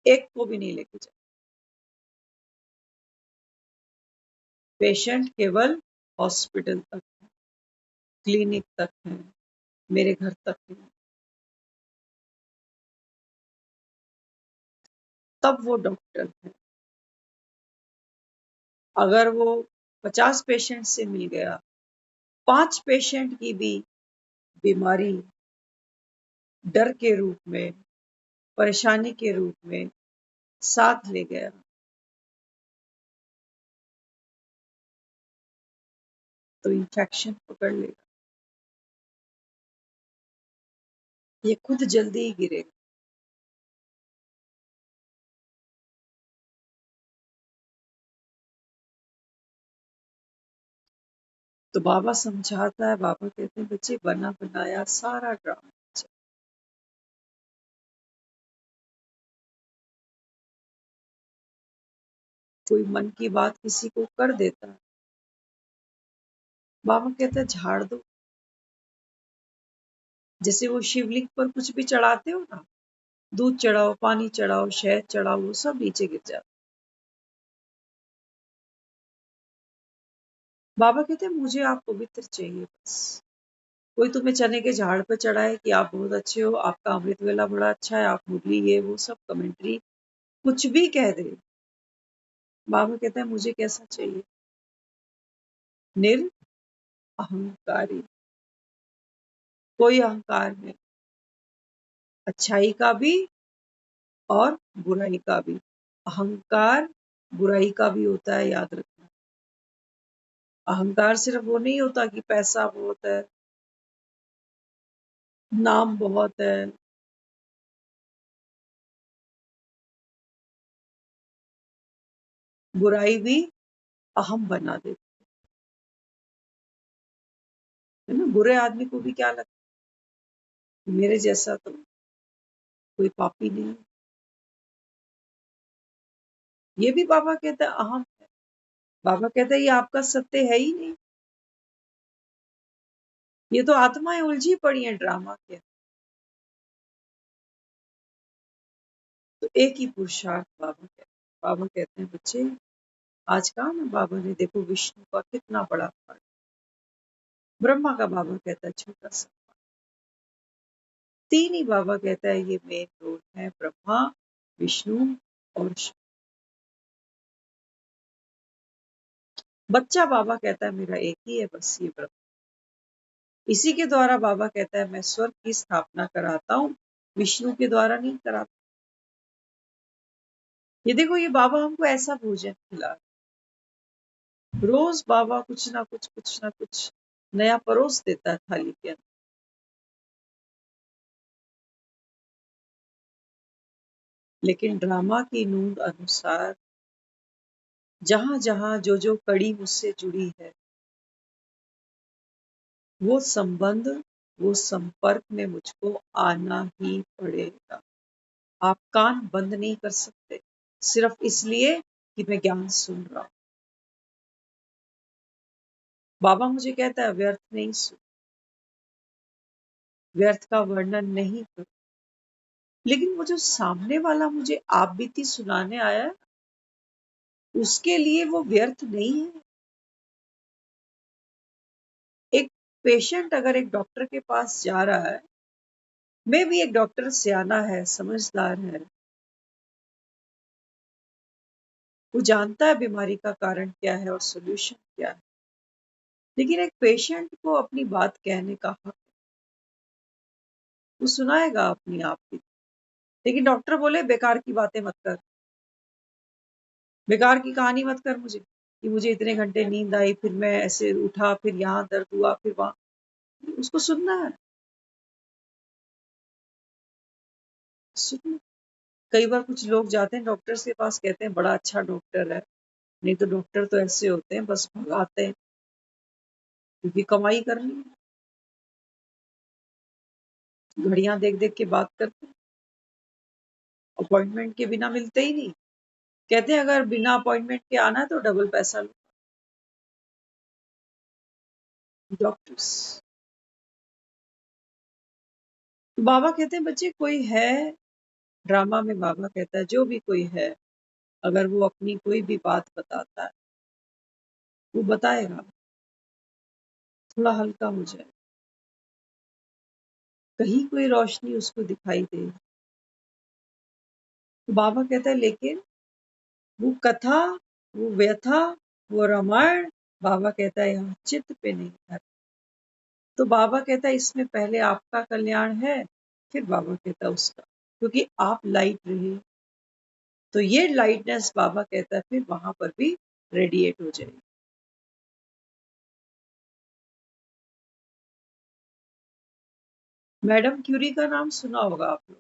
एक को भी नहीं लेके जाए। पेशेंट केवल हॉस्पिटल तक है, क्लिनिक तक है, मेरे घर तक है, तब वो डॉक्टर है। अगर वो 50 पेशेंट से मिल गया, 5 पेशेंट की भी बीमारी डर के रूप में, परेशानी के रूप में साथ ले गया, तो इन्फेक्शन पकड़ लेगा, ये खुद जल्दी ही गिरेगा। तो बाबा समझाता है, बाबा कहते हैं बच्चे बना बनाया सारा ड्रामा चल। कोई मन की बात किसी को कर देता है, बाबा कहते हैं झाड़ दो। जैसे वो शिवलिंग पर कुछ भी चढ़ाते हो ना, दूध चढ़ाओ, पानी चढ़ाओ, शहद चढ़ाओ, वो सब नीचे गिर जाता। बाबा कहते हैं मुझे आप पवित्र चाहिए बस। कोई तुम्हें चने के झाड़ पर चढ़ाए कि आप बहुत अच्छे हो, आपका अमृत वेला बड़ा अच्छा है, आप मुरली ये वो सब कमेंट्री कुछ भी कह दे, बाबा कहते हैं मुझे कैसा चाहिए, अहंकारी, कोई अहंकार नहीं, अच्छाई का भी और बुराई का भी। अहंकार बुराई का भी होता है, याद रखना। अहंकार सिर्फ वो नहीं होता कि पैसा बहुत है, नाम बहुत है, बुराई भी अहम बना देती है ना। बुरे आदमी को भी क्या लगता है मेरे जैसा तो कोई पापी नहीं, ये भी बाबा कहता है अहम है। बाबा कहता है ये आपका सत्य है ही नहीं, ये तो आत्माएं उलझी पड़ी हैं ड्रामा के। तो एक ही पुरुषार्थ बाबा कहते हैं बच्चे, आज कहा ना बाबा ने, देखो विष्णु का कितना बड़ा पार्ट, ब्रह्मा का बाबा कहता है छोटा सा, तीन ही बाबा कहता है ये मेन रोल है, ब्रह्मा, विष्णु और शिव। बच्चा बाबा कहता है मेरा एक ही है बस, ये ब्रह्मा। इसी के द्वारा बाबा कहता है मैं स्वर्ग की स्थापना कराता हूँ, विष्णु के द्वारा नहीं कराता। ये देखो ये बाबा हमको ऐसा भोजन खिला, रोज बाबा कुछ ना कुछ नया परोस देता है थाली के अंदर। लेकिन ड्रामा की नूंद अनुसार जहां जहां जो कड़ी मुझसे जुड़ी है, वो संबंध, वो संपर्क में मुझको आना ही पड़ेगा। आप कान बंद नहीं कर सकते सिर्फ इसलिए कि मैं ज्ञान सुन रहा हूं। बाबा मुझे कहता है व्यर्थ नहीं सुन, व्यर्थ का वर्णन नहीं कर, लेकिन वो जो सामने वाला मुझे आप बीती सुनाने आया है, उसके लिए वो व्यर्थ नहीं है। एक पेशेंट अगर एक डॉक्टर के पास जा रहा है, मे भी एक डॉक्टर सियाना है, समझदार है, वो जानता है बीमारी का कारण क्या है और सॉल्यूशन क्या है, लेकिन एक पेशेंट को अपनी बात कहने का हक, वो सुनाएगा अपनी आप की। लेकिन डॉक्टर बोले बेकार की बातें मत कर, बेकार की कहानी मत कर मुझे कि मुझे इतने घंटे नींद आई, फिर मैं ऐसे उठा, फिर यहाँ दर्द हुआ, फिर वहां, उसको सुनना है, सुनना। कई बार कुछ लोग जाते हैं डॉक्टर के पास, कहते हैं बड़ा अच्छा डॉक्टर है, नहीं तो डॉक्टर तो ऐसे होते हैं बस भगाते हैं, क्योंकि कमाई करनी है, घड़ियां देख देख के बात करते हैं, अपॉइंटमेंट के बिना मिलते ही नहीं। कहते हैं अगर बिना अपॉइंटमेंट के आना है तो डबल पैसा लो। डॉक्टर्स, तो बाबा कहते हैं बच्चे कोई है, ड्रामा में बाबा कहता है जो भी कोई है, अगर वो अपनी कोई भी बात बताता है, वो बताएगा, थोड़ा हल्का हो जाए, कहीं कोई रोशनी उसको दिखाई दे। तो बाबा कहता है लेकिन वो कथा, वो व्यथा, वो रामायण बाबा कहता है यहाँ चित्त पे नहीं धर। तो बाबा कहता है इसमें पहले आपका कल्याण है, फिर बाबा कहता है उसका, क्योंकि आप लाइट रहे तो ये लाइटनेस बाबा कहता है फिर वहां पर भी रेडिएट हो जाएगी। मैडम क्यूरी का नाम सुना होगा आप लोग।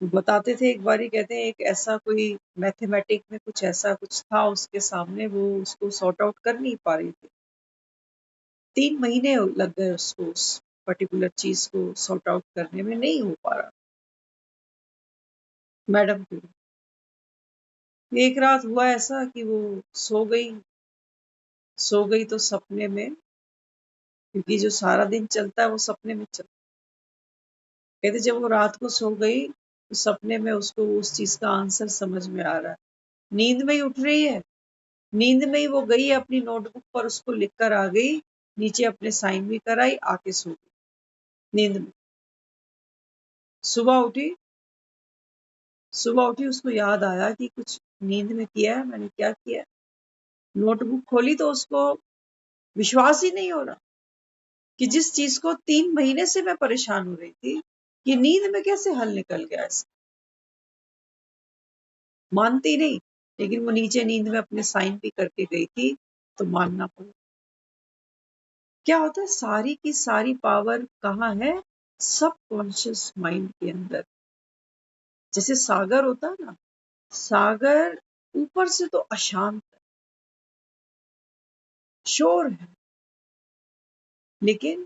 वो बताते थे एक बारी, कहते हैं एक ऐसा कोई मैथमेटिक में कुछ ऐसा कुछ था उसके सामने, वो उसको सॉर्ट आउट कर नहीं पा रही थी। 3 महीने लग गए उसको उस पर्टिकुलर चीज को सॉर्ट आउट करने में, नहीं हो पा रहा। मैडम क्यूरी एक रात हुआ ऐसा कि वो सो गई तो सपने में, क्योंकि जो सारा दिन चलता है वो सपने में चलता है। कहते जब वो रात को सो गई तो सपने में उसको उस चीज का आंसर समझ में आ रहा है। नींद में ही उठ रही है, नींद में ही वो गई अपनी नोटबुक पर उसको लिख कर आ गई, नीचे अपने साइन भी कराई, आके सो गई नींद में। सुबह उठी, सुबह उठी उसको याद आया कि कुछ नींद में किया है, मैंने क्या किया है। नोटबुक खोली तो उसको विश्वास ही नहीं हो रहा कि जिस चीज को 3 महीने से मैं परेशान हो रही थी, ये नींद में कैसे हल निकल गया इसका। मानती नहीं, लेकिन वो नीचे नींद में अपने साइन भी करके गई थी, तो मानना पड़ा। क्या होता है, सारी की सारी पावर कहाँ है, सब कॉन्शियस माइंड के अंदर। जैसे सागर होता है ना, सागर ऊपर से तो अशांत है, शोर है, लेकिन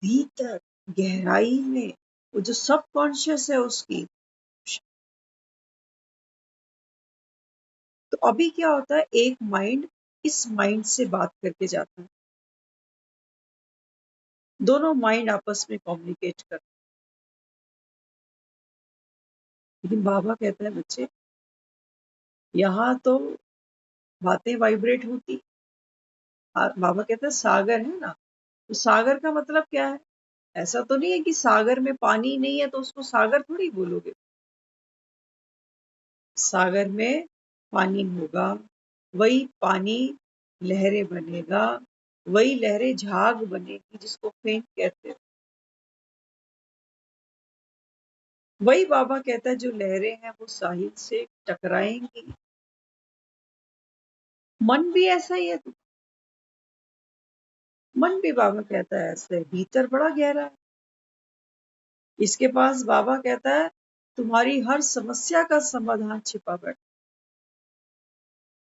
भीतर गहराई में वो जो सब कॉन्शियस है उसकी। तो अभी क्या होता है, एक माइंड इस माइंड से बात करके जाता है, दोनों माइंड आपस में कम्युनिकेट करते हैं। लेकिन बाबा कहता है बच्चे, यहाँ तो बातें वाइब्रेट होती। बाबा कहता है सागर है ना, तो सागर का मतलब क्या है। ऐसा तो नहीं है कि सागर में पानी नहीं है तो उसको सागर थोड़ी बोलोगे। सागर में पानी होगा, वही पानी लहरें बनेगा, वही लहरें झाग बनेगी जिसको फेंक कहते हैं। वही बाबा कहता है जो लहरें हैं वो साहिल से टकराएंगी। मन भी ऐसा ही है, तो मन भी बाबा कहता है ऐसा है, भीतर बड़ा गहरा है। इसके पास बाबा कहता है तुम्हारी हर समस्या का समाधान छिपा बैठा।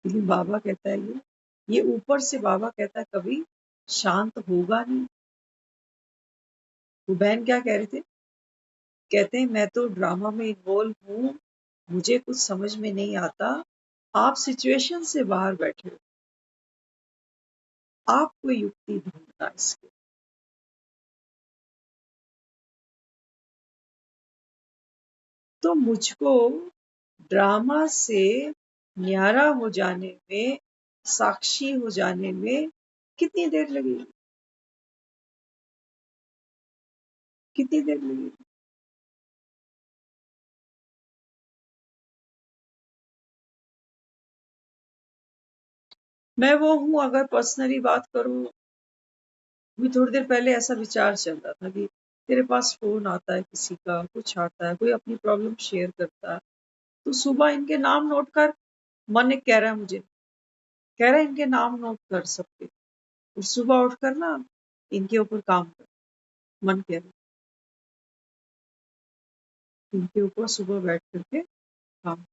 लेकिन बाबा कहता है ये ऊपर से बाबा कहता है कभी शांत होगा नहीं। वो बहन क्या कह रहे थे, कहते हैं मैं तो ड्रामा में इन्वॉल्व हूँ, मुझे कुछ समझ में नहीं आता, आप सिचुएशन से बाहर बैठे हो, आपको युक्ति ढूंढना इसके। तो मुझको ड्रामा से न्यारा हो जाने में, साक्षी हो जाने में कितनी देर लगेगी, कितनी देर लगेगी। मैं वो हूं, अगर पर्सनली बात करूं, अभी थोड़ी देर पहले ऐसा विचार चल रहा था कि तेरे पास फोन आता है किसी का, कुछ आता है, कोई अपनी प्रॉब्लम शेयर करता है, तो सुबह इनके नाम नोट कर। मन एक कह रहा है मुझे, कह रहा है इनके नाम नोट कर सबके, और सुबह उठकर ना इनके ऊपर काम कर। मन कह रहा है इनके ऊपर सुबह बैठ करके काम।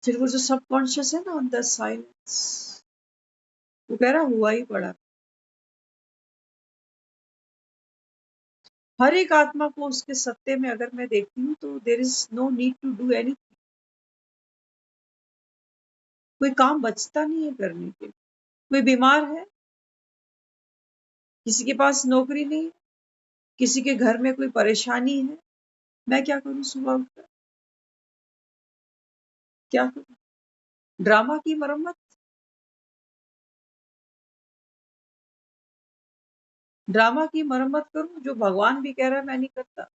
फिर वो जो सबकॉन्शियस है ना अंदर साइलेंस, वो कह रहा हुआ ही पड़ा। हर एक आत्मा को उसके सत्ते में अगर मैं देखती हूँ तो there is no need to do any, कोई काम बचता नहीं है करने के। कोई बीमार है, किसी के पास नौकरी नहीं है, किसी के घर में कोई परेशानी है, मैं क्या करूं सुबह उठकर, क्या करूं। ड्रामा की मरम्मत, ड्रामा की मरम्मत करूं जो भगवान भी कह रहा है मैं नहीं करता।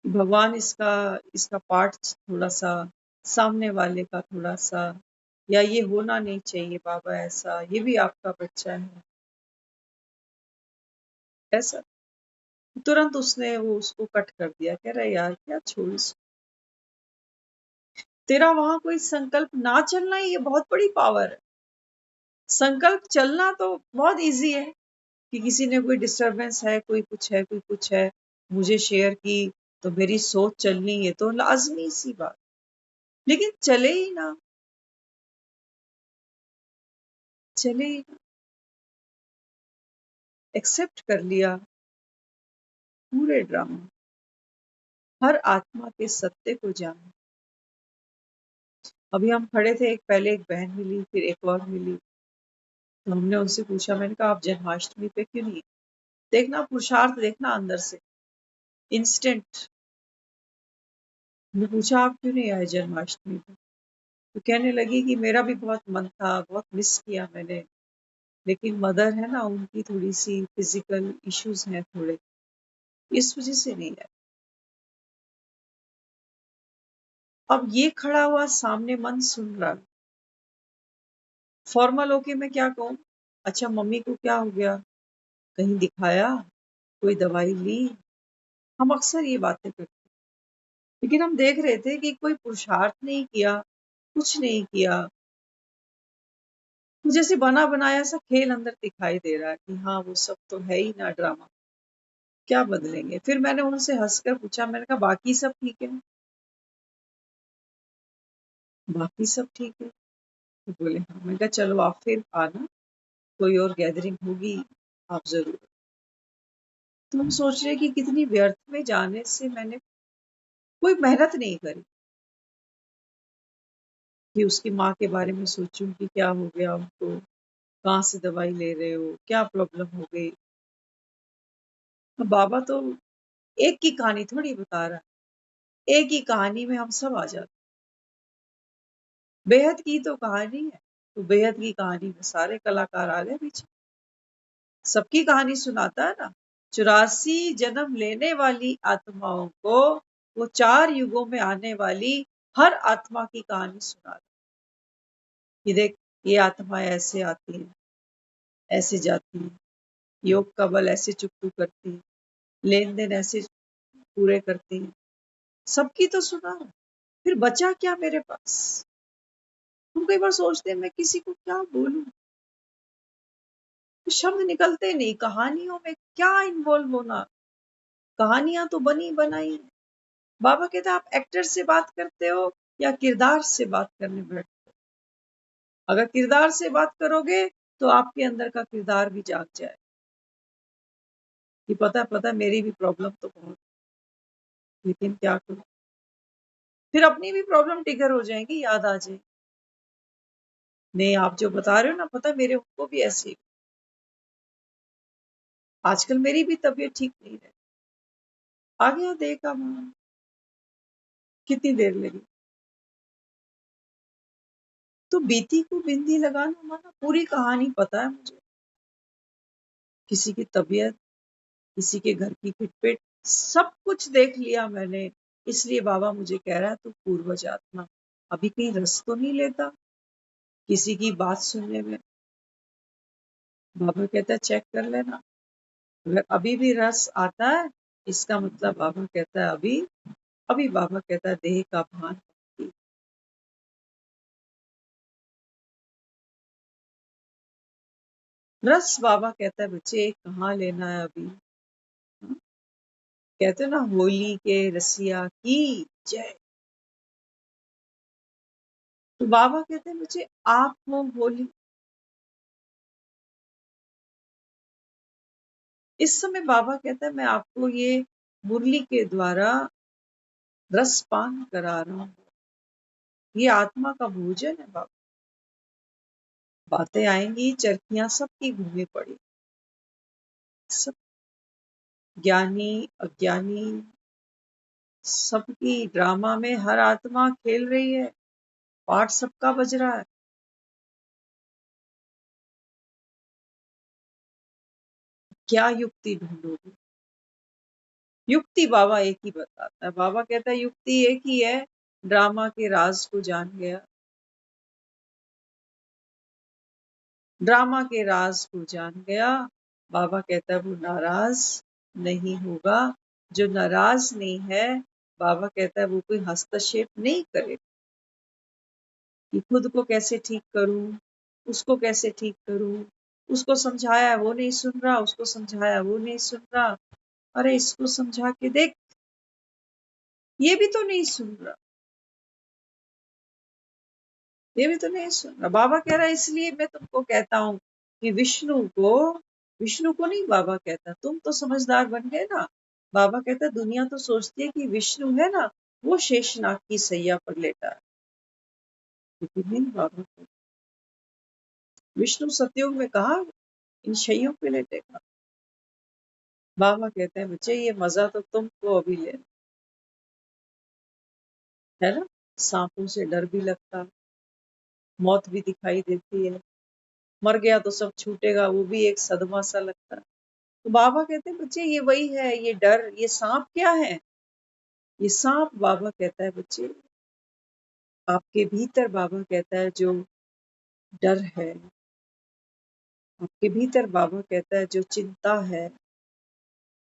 भगवान इसका इसका पार्ट थोड़ा सा सामने वाले का थोड़ा सा, या ये होना नहीं चाहिए बाबा ऐसा, ये भी आपका बच्चा है ऐसा, तुरंत उसने वो उसको कट कर दिया। कह रहा यार क्या छोड़ इसको। तेरा वहां कोई संकल्प ना चलना ही ये बहुत बड़ी पावर है। संकल्प चलना तो बहुत इजी है कि किसी ने कोई डिस्टरबेंस है, कोई कुछ है, कोई कुछ है, मुझे शेयर की तो मेरी सोच चलनी है, तो लाजमी सी बात। लेकिन चले ही ना, चले ही ना, एक्सेप्ट कर लिया पूरे ड्रामा, हर आत्मा के सत्य को जाना। अभी हम खड़े थे, एक पहले एक बहन मिली, फिर एक और मिली, तो हमने उनसे पूछा, मैंने कहा आप जन्माष्टमी पे क्यों नहीं? देखना पुरुषार्थ, देखना अंदर से इंस्टेंट। मैं पूछा आप क्यों नहीं आए जन्माष्टमी पे? तो कहने लगी कि मेरा भी बहुत मन था, बहुत मिस किया मैंने, लेकिन मदर है ना, उनकी थोड़ी सी फिजिकल इश्यूज हैं थोड़े, इस वजह से नहीं है। अब ये खड़ा हुआ सामने मन सुन रहा, फॉर्मल होके मैं क्या कहूँ, अच्छा मम्मी को क्या हो गया, कहीं दिखाया, कोई दवाई ली? हम अक्सर ये बातें करते हैं, लेकिन हम देख रहे थे कि कोई पुरुषार्थ नहीं किया, कुछ नहीं किया, तो जैसे बना बनाया सा खेल अंदर दिखाई दे रहा है कि हाँ वो सब तो है ही ना ड्रामा, क्या बदलेंगे? फिर मैंने उनसे हंसकर पूछा, मैंने कहा बाकी सब ठीक है? बाकी सब ठीक है? तो बोले हाँ। मैंने कहा चलो आप फिर आना, कोई और गैदरिंग होगी आप जरूर। तो हम सोच रहे कि कितनी व्यर्थ में जाने से मैंने कोई मेहनत नहीं करी कि उसकी माँ के बारे में सोचूं कि क्या हो गया उनको, कहाँ से दवाई ले रहे हो, क्या प्रॉब्लम हो गई। अब बाबा तो एक की कहानी थोड़ी बता रहा है, एक ही कहानी में हम सब आ जाते। बेहद की तो कहानी है, तो बेहद की कहानी में सारे कलाकार आ गए पीछे, सबकी कहानी सुनाता है ना। 84 जन्म लेने वाली आत्माओं को वो 4 युगों में आने वाली हर आत्मा की कहानी सुना रहा कि देख ये आत्मा ऐसे आती है, ऐसे जाती है, योग का बल ऐसे चुकतू करती है, लेन देन ऐसे पूरे करती है, सबकी तो सुना। फिर बचा क्या मेरे पास? हम कई बार सोचते हैं मैं किसी को क्या बोलूं, शब्द निकलते नहीं। कहानियों में क्या इन्वॉल्व होना, कहानियां तो बनी बनाई है। बाबा कहते हैं आप एक्टर से बात करते हो या किरदार से बात करने बैठते हो? अगर किरदार से बात करोगे तो आपके अंदर का किरदार भी जाग जाए कि पता मेरी भी प्रॉब्लम तो बहुत, लेकिन क्या करूं? फिर अपनी भी प्रॉब्लम टिगर हो जाएगी, याद आ जाए, नहीं आप जो बता रहे हो ना, पता मेरे उनको भी ऐसे, आजकल मेरी भी तबीयत ठीक नहीं है। आ गया देखा वहां, कितनी देर लगी। तो बीती को बिंदी लगाना माना पूरी कहानी पता है मुझे, किसी की तबीयत, किसी के घर की खिटपिट, सब कुछ देख लिया मैंने। इसलिए बाबा मुझे कह रहा है तू पूर्वज आत्मा, अभी कहीं रस तो नहीं लेता किसी की बात सुनने में? बाबा कहता है चेक कर लेना, अगर अभी भी रस आता है इसका मतलब बाबा कहता है अभी, अभी बाबा कहता है देह का भान। रस बाबा कहता है बच्चे कहाँ लेना है अभी। हाँ? कहते हैं ना होली के रसिया की जय। तो बाबा कहते हैं मुझे आप हो होली। इस समय बाबा कहता है मैं आपको ये मुरली के द्वारा रसपान करा रहा हूँ, ये आत्मा का भोजन है बाबा। बातें आएंगी, चरखियां सबकी घूमी पड़ी, सब ज्ञानी अज्ञानी सबकी ड्रामा में हर आत्मा खेल रही है, पार्ट सबका बज रहा है। क्या युक्ति ढूंढोगे? युक्ति बाबा एक ही बताता है, बाबा कहता है युक्ति एक ही है ड्रामा के राज को जान गया, ड्रामा के राज को जान गया। बाबा कहता है वो नाराज नहीं होगा, जो नाराज नहीं है बाबा कहता है वो कोई हस्तक्षेप नहीं करे कि खुद को कैसे ठीक करूं, उसको कैसे ठीक करूं, उसको समझाया वो नहीं सुन रहा, उसको समझाया वो नहीं सुन रहा, अरे इसको समझा के देख, ये भी तो नहीं सुन रहा, ये भी तो नहीं सुन रहा। बाबा कह रहा है इसलिए मैं तुमको कहता हूं कि विष्णु को नहीं बाबा कहता, तुम तो समझदार बन गए ना। बाबा कहता है दुनिया तो सोचती है कि विष्णु है ना वो शेषनाग की सैया पर लेटा है, लेकिन नहीं बाबा को, विष्णु सतयुग में कहा इन शैयों पे लेटेगा। बाबा कहते हैं बच्चे ये मजा तो तुमको अभी लेना है ना, सांपों से डर भी लगता, मौत भी दिखाई देती है, मर गया तो सब छूटेगा वो भी एक सदमा सा लगता है। तो बाबा कहते हैं बच्चे ये वही है, ये डर, ये सांप क्या है, ये सांप बाबा कहता है बच्चे आपके भीतर, बाबा कहता है जो डर है, आपके भीतर बाबा कहता है जो चिंता है,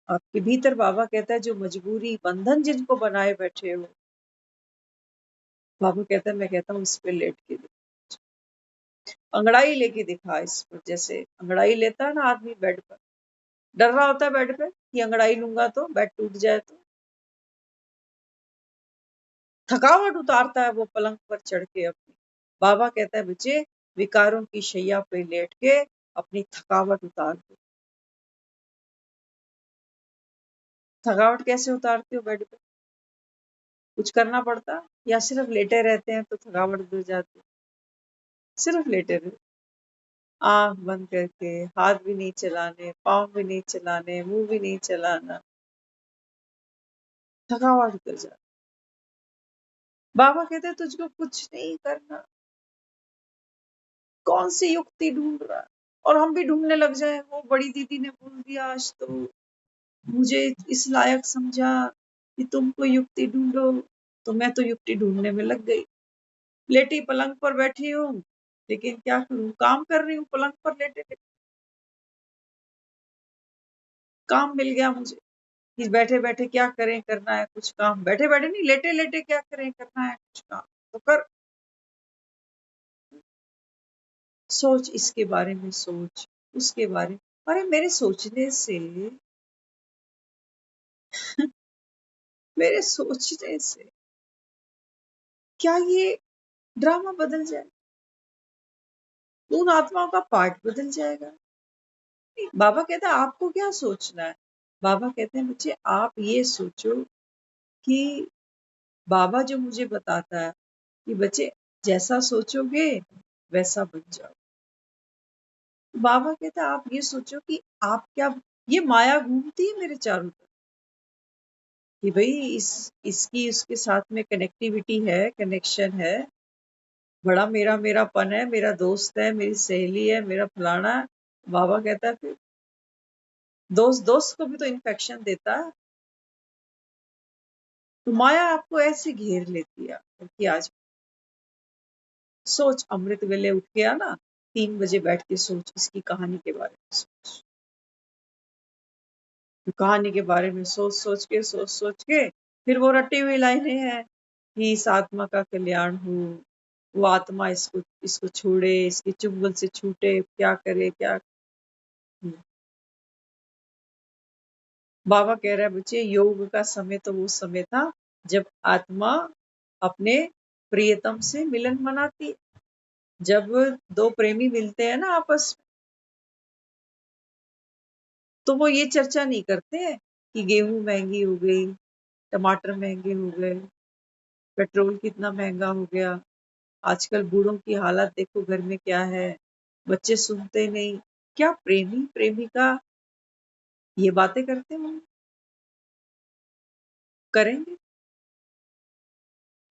आपके भीतर बाबा कहता है जो मजबूरी बंधन जिनको बनाए बैठे हो, बाबा कहता है मैं कहता हूँ इस पे लेट के देखो, अंगड़ाई लेके दिखा इस पर, जैसे अंगड़ाई लेता है ना आदमी बेड पर, डर रहा होता है बेड पे कि अंगड़ाई लूंगा तो बेड टूट जाए, तो थकावट उतारता है वो पलंग पर चढ़ के अपनी। बाबा कहता है बच्चे विकारों की शैया पे लेट के अपनी थकावट उतार दो। थकावट कैसे उतारते हो बेड पे, कुछ करना पड़ता या सिर्फ लेटे रहते हैं तो थकावट दूर जाती, सिर्फ लेटे रहे, आंख बंद करके, हाथ भी नहीं चलाने, पाँव भी नहीं चलाने, मुंह भी नहीं चलाना, थकावट उतर जाती। बाबा कहते हैं तुझको कुछ नहीं करना, कौन सी युक्ति ढूंढ रहा है, और हम भी ढूंढने लग जाए, वो बड़ी दीदी ने बोल दिया आज तो मुझे इस लायक समझा कि तुमको युक्ति ढूंढो, तो मैं तो युक्ति ढूंढने में लग गई, लेटी पलंग पर बैठी हूँ, लेकिन क्या करूं, काम कर रही हूँ पलंग पर लेटे लेटे, काम मिल गया मुझे कि बैठे बैठे क्या करें, करना है कुछ काम, बैठे बैठे नहीं लेटे लेटे क्या करें, करना है कुछ काम तो कर, सोच इसके बारे में, सोच उसके बारे में, अरे मेरे सोचने से मेरे सोचने से क्या ये ड्रामा बदल जाए, उन आत्माओं का पार्ट बदल जाएगा। बाबा कहता है आपको क्या सोचना है, बाबा कहते हैं बच्चे आप ये सोचो कि बाबा जो मुझे बताता है कि बच्चे जैसा सोचोगे वैसा बन जाओ। बाबा कहता है आप ये सोचो कि आप क्या, ये माया घूमती है मेरे चारों तरफ कि भाई इसकी उसके साथ में कनेक्टिविटी है, कनेक्शन है, बड़ा मेरा मेरापन है, मेरा दोस्त है, मेरी सहेली है, मेरा फलाना है। बाबा कहता है फिर दोस्त दोस्त को भी तो इन्फेक्शन देता है, तो माया आपको ऐसे घेर लेती है कि आज सोच, अमृत वेले उठ गया ना 3 बजे बैठ के सोच इसकी कहानी के बारे में, सोच तो कहानी के बारे में सोच सोच के फिर वो रटी हुई लाइनें हैं कि इस आत्मा का कल्याण हो, वो आत्मा इसको इसको छोड़े, इसके चुंगल से छूटे, क्या करे क्या। बाबा कह रहा है बच्चे योग का समय तो वो समय था जब आत्मा अपने प्रियतम से मिलन मनाती, जब दो प्रेमी मिलते हैं ना आपस में, तो वो ये चर्चा नहीं करते हैं कि गेहूं महंगी हो गई, टमाटर महंगे हो गए, पेट्रोल कितना महंगा हो गया, आजकल बूढ़ों की हालत देखो घर में क्या है, बच्चे सुनते नहीं, क्या प्रेमी प्रेमिका ये बातें करते होंगे, करेंगे,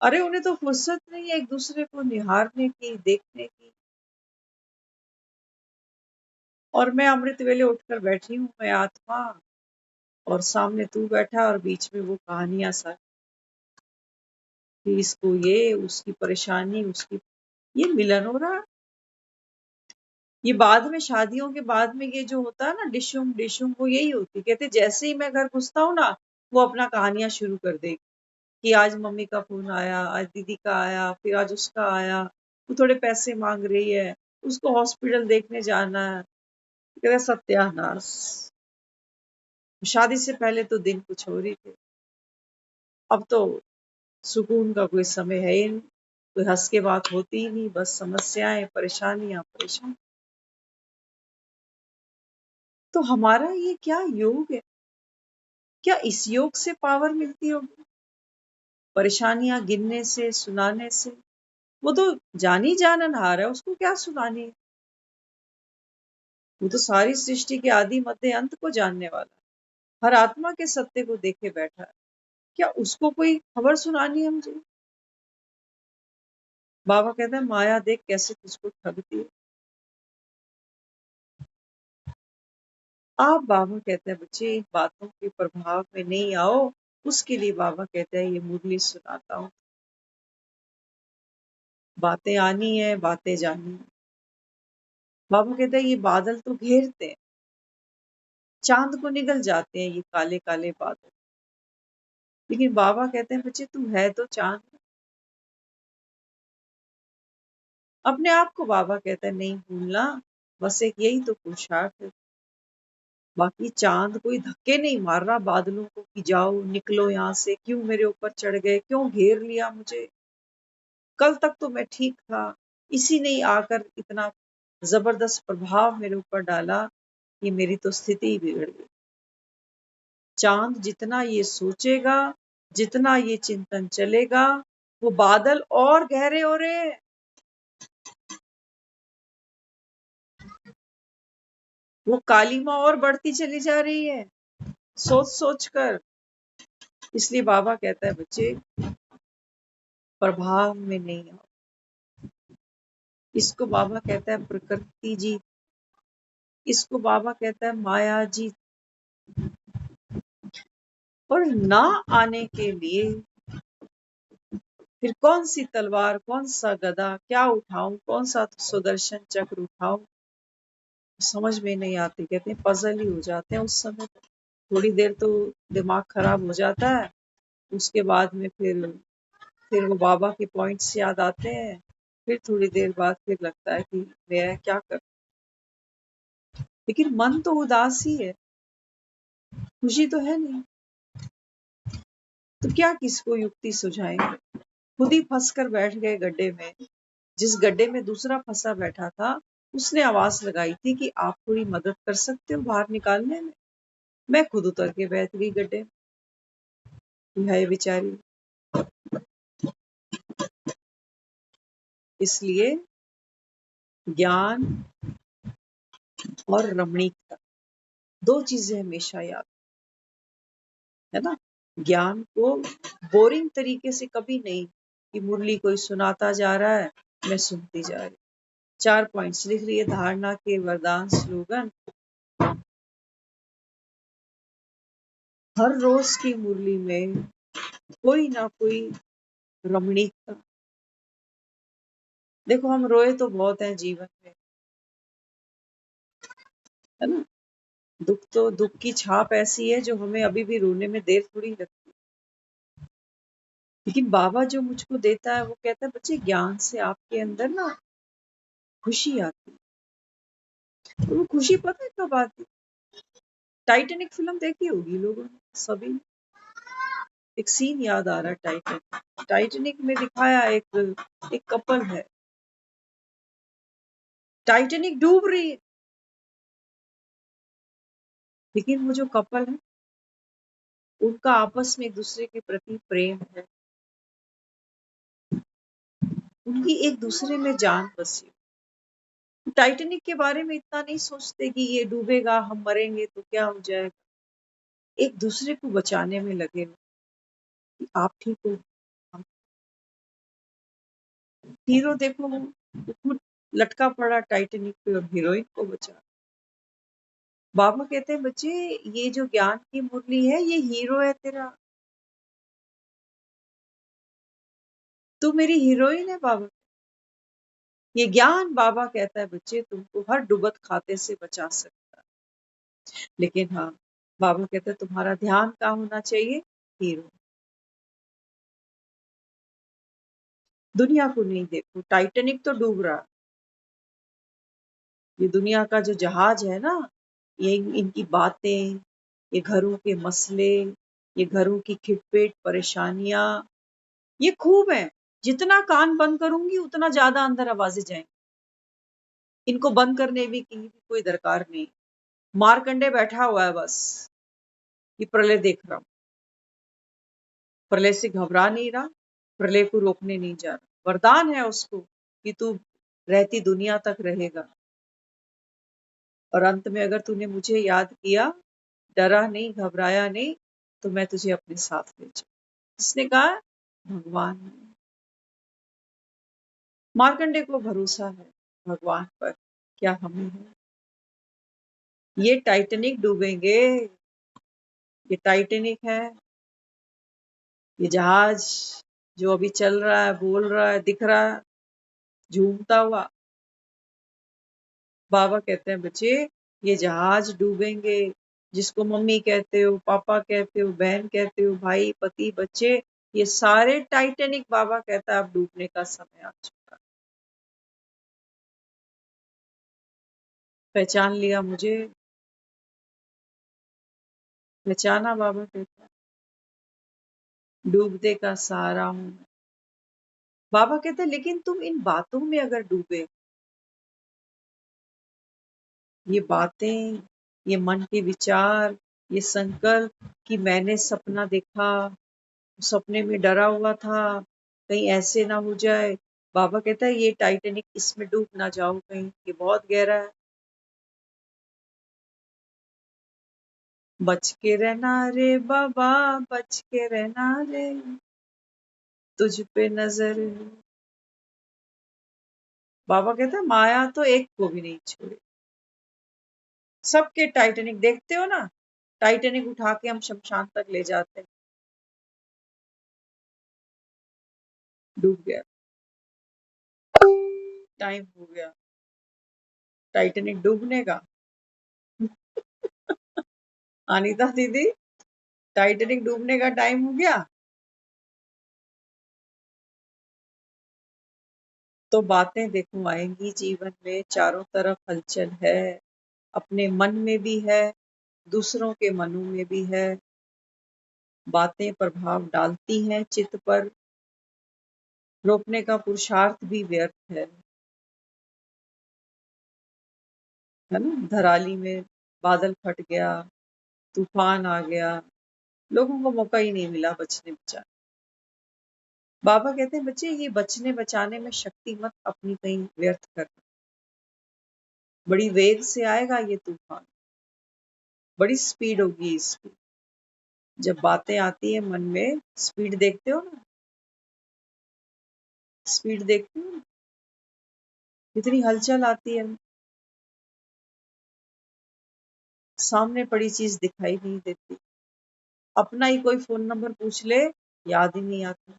अरे उन्हें तो फुर्सत नहीं है एक दूसरे को निहारने की, देखने की। और मैं अमृत वेले उठकर बैठी हूँ, मैं आत्मा, और सामने तू बैठा और बीच में वो कहानियां सा, कि इसको ये, उसकी परेशानी, उसकी ये मिलन हो रहा है। ये बाद में शादियों के बाद में ये जो होता है ना डिशुम डिशुम, वो यही होती। कहते जैसे ही मैं घर घुसता हूँ ना, वो अपना कहानियां शुरू कर देगी कि आज मम्मी का फोन आया, आज दीदी का आया, फिर आज उसका आया, वो थोड़े पैसे मांग रही है, उसको हॉस्पिटल देखने जाना है। कहते सत्यानाश, शादी से पहले तो दिन कुछ हो रही थे, अब तो सुकून का कोई समय है ही नहीं, कोई हंस के बात होती ही नहीं, बस समस्याएं, परेशानियां, परेशान। तो हमारा ये क्या योग है? क्या इस योग से पावर मिलती होगी? परेशानियां गिनने से, सुनाने से? वो तो जानी जाननहार है, उसको क्या सुनानी है? वो तो सारी सृष्टि के आदि मध्य अंत को जानने वाला है, हर आत्मा के सत्य को देखे बैठा है। क्या उसको कोई खबर सुनानी है मुझे? बाबा कहता है माया देख कैसे तुझको ठगती है। आप बाबा कहते हैं बच्चे इन बातों के प्रभाव में नहीं आओ, उसके लिए बाबा कहता है ये मुरली सुनाता हूँ। बातें आनी है, बातें जानी है। बाबा कहता है ये बादल तो घेरते हैं, चांद को निगल जाते हैं ये काले काले बादल, लेकिन बाबा कहते हैं बच्चे तू है तो चांद। अपने आप को बाबा कहता है नहीं भूलना, बस एक यही तो पुरुषार्थ है। बाकी चांद कोई धक्के नहीं मार रहा बादलों को कि जाओ निकलो यहाँ से, क्यों मेरे ऊपर चढ़ गए, क्यों घेर लिया मुझे, कल तक तो मैं ठीक था, इसी ने आकर इतना जबरदस्त प्रभाव मेरे ऊपर डाला कि मेरी तो स्थिति ही बिगड़ गई। चांद जितना ये सोचेगा, जितना ये चिंतन चलेगा, वो बादल और गहरे हो रहे हैं, वो कालीमा और बढ़ती चली जा रही है सोच सोच कर। इसलिए बाबा कहता है बच्चे प्रभाव में नहीं आओ। इसको बाबा कहता है प्रकृति जी, इसको बाबा कहता है माया जी। और ना आने के लिए फिर कौन सी तलवार, कौन सा गदा, क्या उठाऊं, कौन सा सुदर्शन चक्र उठाऊं, समझ में नहीं आती। कहते हैं पजल ही हो जाते हैं उस समय। थोड़ी देर तो दिमाग खराब हो जाता है, उसके बाद में फिर वो बाबा के पॉइंट्स याद आते हैं, फिर थोड़ी देर बाद फिर लगता है कि मैं क्या कर, लेकिन मन तो उदास ही है, खुशी तो है नहीं। तो क्या किसको युक्ति सुझाएंगे? खुद ही फंस कर बैठ गए गड्ढे में। जिस गड्ढे में दूसरा फंसा बैठा था, उसने आवाज लगाई थी कि आप थोड़ी मदद कर सकते हो बाहर निकालने में। मैं खुद उतर के बैठ गई गड्ढे में, है बेचारी। इसलिए ज्ञान और रमणीकता दो चीजें हमेशा याद है ना। ज्ञान को बोरिंग तरीके से कभी नहीं कि मुरली कोई सुनाता जा रहा है, मैं सुनती जा रही। 4 पॉइंट्स लिख लिए धारणा के वरदान स्लोगन। हर रोज की मुरली में कोई ना कोई रमणीकता। देखो हम रोए तो बहुत है जीवन में, है ना। दुख की छाप ऐसी है जो हमें अभी भी रोने में देर थोड़ी लगती है। लेकिन बाबा जो मुझको देता है वो कहता है बच्चे ज्ञान से आपके अंदर ना खुशी आती है। तो वो खुशी पता है कब आती है? टाइटैनिक फिल्म देखी होगी लोगों ने सभी ने। एक सीन याद आ रहा है टाइटैनिक। टाइटैनिक में दिखाया एक कपल है, टाइटैनिक डूब रही है, लेकिन वो जो कपल है उनका आपस में एक दूसरे के प्रति प्रेम है, उनकी एक दूसरे में जान बसी। टाइटैनिक के बारे में इतना नहीं सोचते कि ये डूबेगा, हम मरेंगे तो क्या हो जाएगा। एक दूसरे को बचाने में लगे हुए कि आप ठीक हो। हीरो देखो वो खुद लटका पड़ा टाइटैनिक पे और हीरोइन को बचा। बाबा कहते हैं बच्चे ये जो ज्ञान की मुरली है ये हीरो है तेरा। तू मेरी हीरोइन है बाबा। ये ज्ञान बाबा कहता है बच्चे तुमको हर डुबत खाते से बचा सकता है। लेकिन हाँ, बाबा कहता है तुम्हारा ध्यान कहाँ होना चाहिए? हीरो। दुनिया को नहीं देखो, टाइटैनिक तो डूब रहा है। ये दुनिया का जो जहाज है ना, ये इनकी बातें, ये घरों के मसले, ये घरों की खिटपिट परेशानियां, ये खूब है। जितना कान बंद करूंगी उतना ज्यादा अंदर आवाजें जाएंगी। इनको बंद करने भी की भी कोई दरकार नहीं। मारकंडे बैठा हुआ है बस, ये प्रलय देख रहा हूं, प्रलय से घबरा नहीं रहा, प्रलय को रोकने नहीं जा रहा। वरदान है उसको कि तू रहती दुनिया तक रहेगा, और अंत में अगर तूने मुझे याद किया, डरा नहीं, घबराया नहीं, तो मैं तुझे अपने साथ ले जाऊं। किसने कहा? भगवान ने। मार्कंडे को भरोसा है भगवान पर, क्या हमें है? ये टाइटैनिक डूबेंगे, ये टाइटैनिक है, ये जहाज जो अभी चल रहा है, बोल रहा है, दिख रहा है, झूमता हुआ। बाबा कहते हैं बच्चे ये जहाज डूबेंगे, जिसको मम्मी कहते हो, पापा कहते हो, बहन कहते हो, भाई, पति, बच्चे, ये सारे टाइटैनिक बाबा कहता है अब डूबने का समय आ चुका। पहचान लिया मुझे? पहचाना? बाबा कहता है डूबते का सहारा हूं मैं। बाबा कहते हैं लेकिन तुम इन बातों में अगर डूबे, ये बातें, ये मन के विचार, ये संकल्प कि मैंने सपना देखा, सपने में डरा हुआ था, कहीं ऐसे ना हो जाए। बाबा कहता है ये टाइटैनिक, इसमें डूब ना जाओ कहीं, ये बहुत गहरा है। बच के रहना रे बाबा, बच के रहना रे, तुझ पे नजर। बाबा कहता है माया तो एक को भी नहीं छोड़े। सबके टाइटैनिक देखते हो ना, टाइटैनिक उठा के हम शमशान तक ले जाते हैं, डूब गया, टाइम हो गया टाइटैनिक डूबने का। अनीता दीदी, टाइटैनिक डूबने का टाइम हो गया। तो बातें देखो आएंगी जीवन में, चारों तरफ हलचल है, अपने मन में भी है, दूसरों के मनों में भी है। बातें प्रभाव डालती हैं चित्त पर, रोकने का पुरुषार्थ भी व्यर्थ है ना? धराली में बादल फट गया, तूफान आ गया, लोगों को मौका ही नहीं मिला बचने बचाने। बाबा कहते हैं बच्चे ये बचने बचाने में शक्ति मत अपनी कहीं व्यर्थ करना। बड़ी वेग से आएगा ये तूफान, बड़ी स्पीड होगी इसकी। जब बातें आती है मन में, स्पीड देखते हो ना, स्पीड देखते हो ना, कितनी हलचल आती है। सामने पड़ी चीज दिखाई नहीं देती, अपना ही कोई फोन नंबर पूछ ले, याद ही नहीं आता।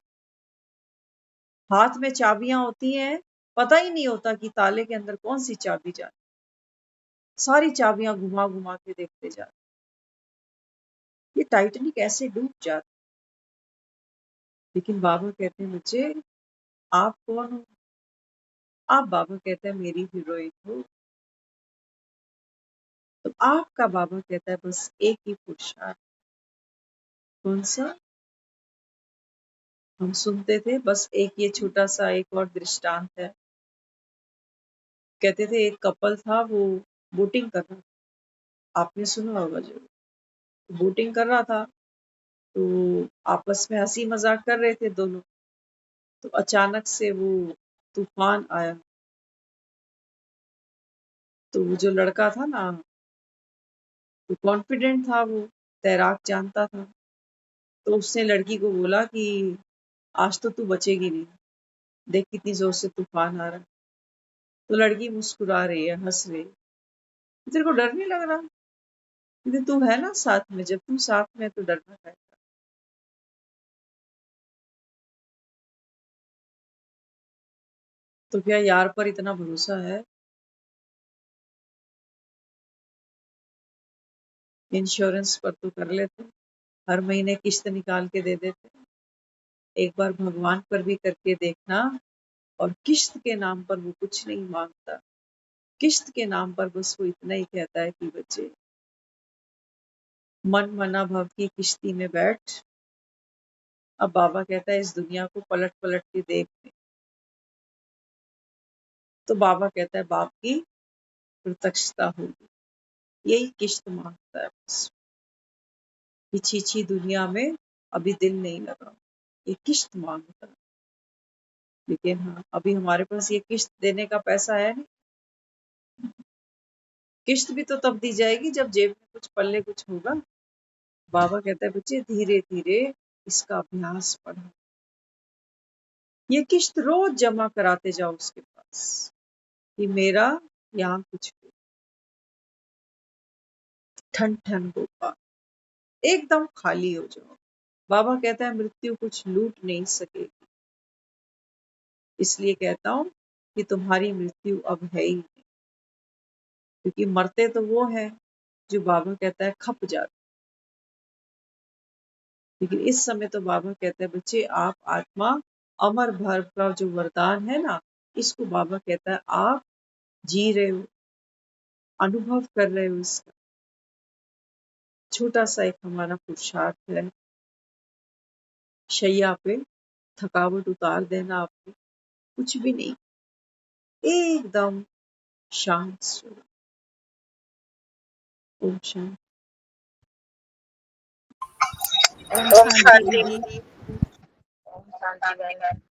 हाथ में चाबियां होती हैं, पता ही नहीं होता कि ताले के अंदर कौन सी चाबी जाए। सारी चाबियां घुमा घुमा के देखते जा। ये टाइटैनिक ऐसे डूब जाता। लेकिन बाबा कहते हैं बच्चे आप कौन हो? आप, बाबा कहता है, मेरी हीरोइन हो। तो आपका बाबा कहता है बस एक ही पुरुषार्थ। कौन सा? हम सुनते थे, बस एक ये छोटा सा एक और दृष्टांत है। कहते थे एक कपल था, वो बोटिंग कर रहा था, आपने सुना होगा जरूर। बोटिंग कर रहा था, तो आपस में हंसी मजाक कर रहे थे दोनों। तो अचानक से वो तूफान आया। तो वो जो लड़का था ना, वो कॉन्फिडेंट था, वो तैराक जानता था। तो उसने लड़की को बोला कि आज तो तू बचेगी नहीं, देख कितनी जोर से तूफान आ रहा है। तो लड़की मुस्कुरा रही है, हंस रही है। तेरे को डर नहीं लग रहा? क्योंकि तू है ना साथ में, जब तू साथ में है तो डरना है। तो क्या यार पर इतना भरोसा है? इंश्योरेंस पर तो कर लेते, हर महीने किश्त निकाल के दे देते। एक बार भगवान पर भी करके देखना, और किश्त के नाम पर वो कुछ नहीं मांगता। किश्त के नाम पर बस वो इतना ही कहता है कि बच्चे मन मना भव की किश्ती में बैठ। अब बाबा कहता है इस दुनिया को पलट पलट के देख। तो बाबा कहता है बाप की प्रत्यक्षता होगी। यही किश्त मांगता है बस, कि छी दुनिया में अभी दिल नहीं लगा, ये किश्त मांगता है। लेकिन हाँ, अभी हमारे पास ये किश्त देने का पैसा है नहीं। किश्त भी तो तब दी जाएगी जब जेब में कुछ पल्ले कुछ होगा। बाबा कहता है बच्चे धीरे धीरे इसका अभ्यास पढ़ो, ये किश्त रोज जमा कराते जाओ उसके पास, कि मेरा यहाँ कुछ ठन ठन गोपाल, एकदम खाली हो जाओ। बाबा कहता है मृत्यु कुछ लूट नहीं सकेगी, इसलिए कहता हूं कि तुम्हारी मृत्यु अब है ही नहीं, क्योंकि मरते तो वो है जो बाबा कहता है खप जाते। लेकिन इस समय तो बाबा कहते हैं बच्चे आप आत्मा अमर भर का जो वरदान है ना, इसको बाबा कहता है आप जी रहे हो, अनुभव कर रहे हो इसका। छोटा सा एक हमारा पुरुषार्थ है, शैया पे थकावट उतार देना आपको, कुछ भी नहीं, एकदम शांत स्वर। ओम शांति। ओम ओम शांति शांति दीदी। ओम शांति।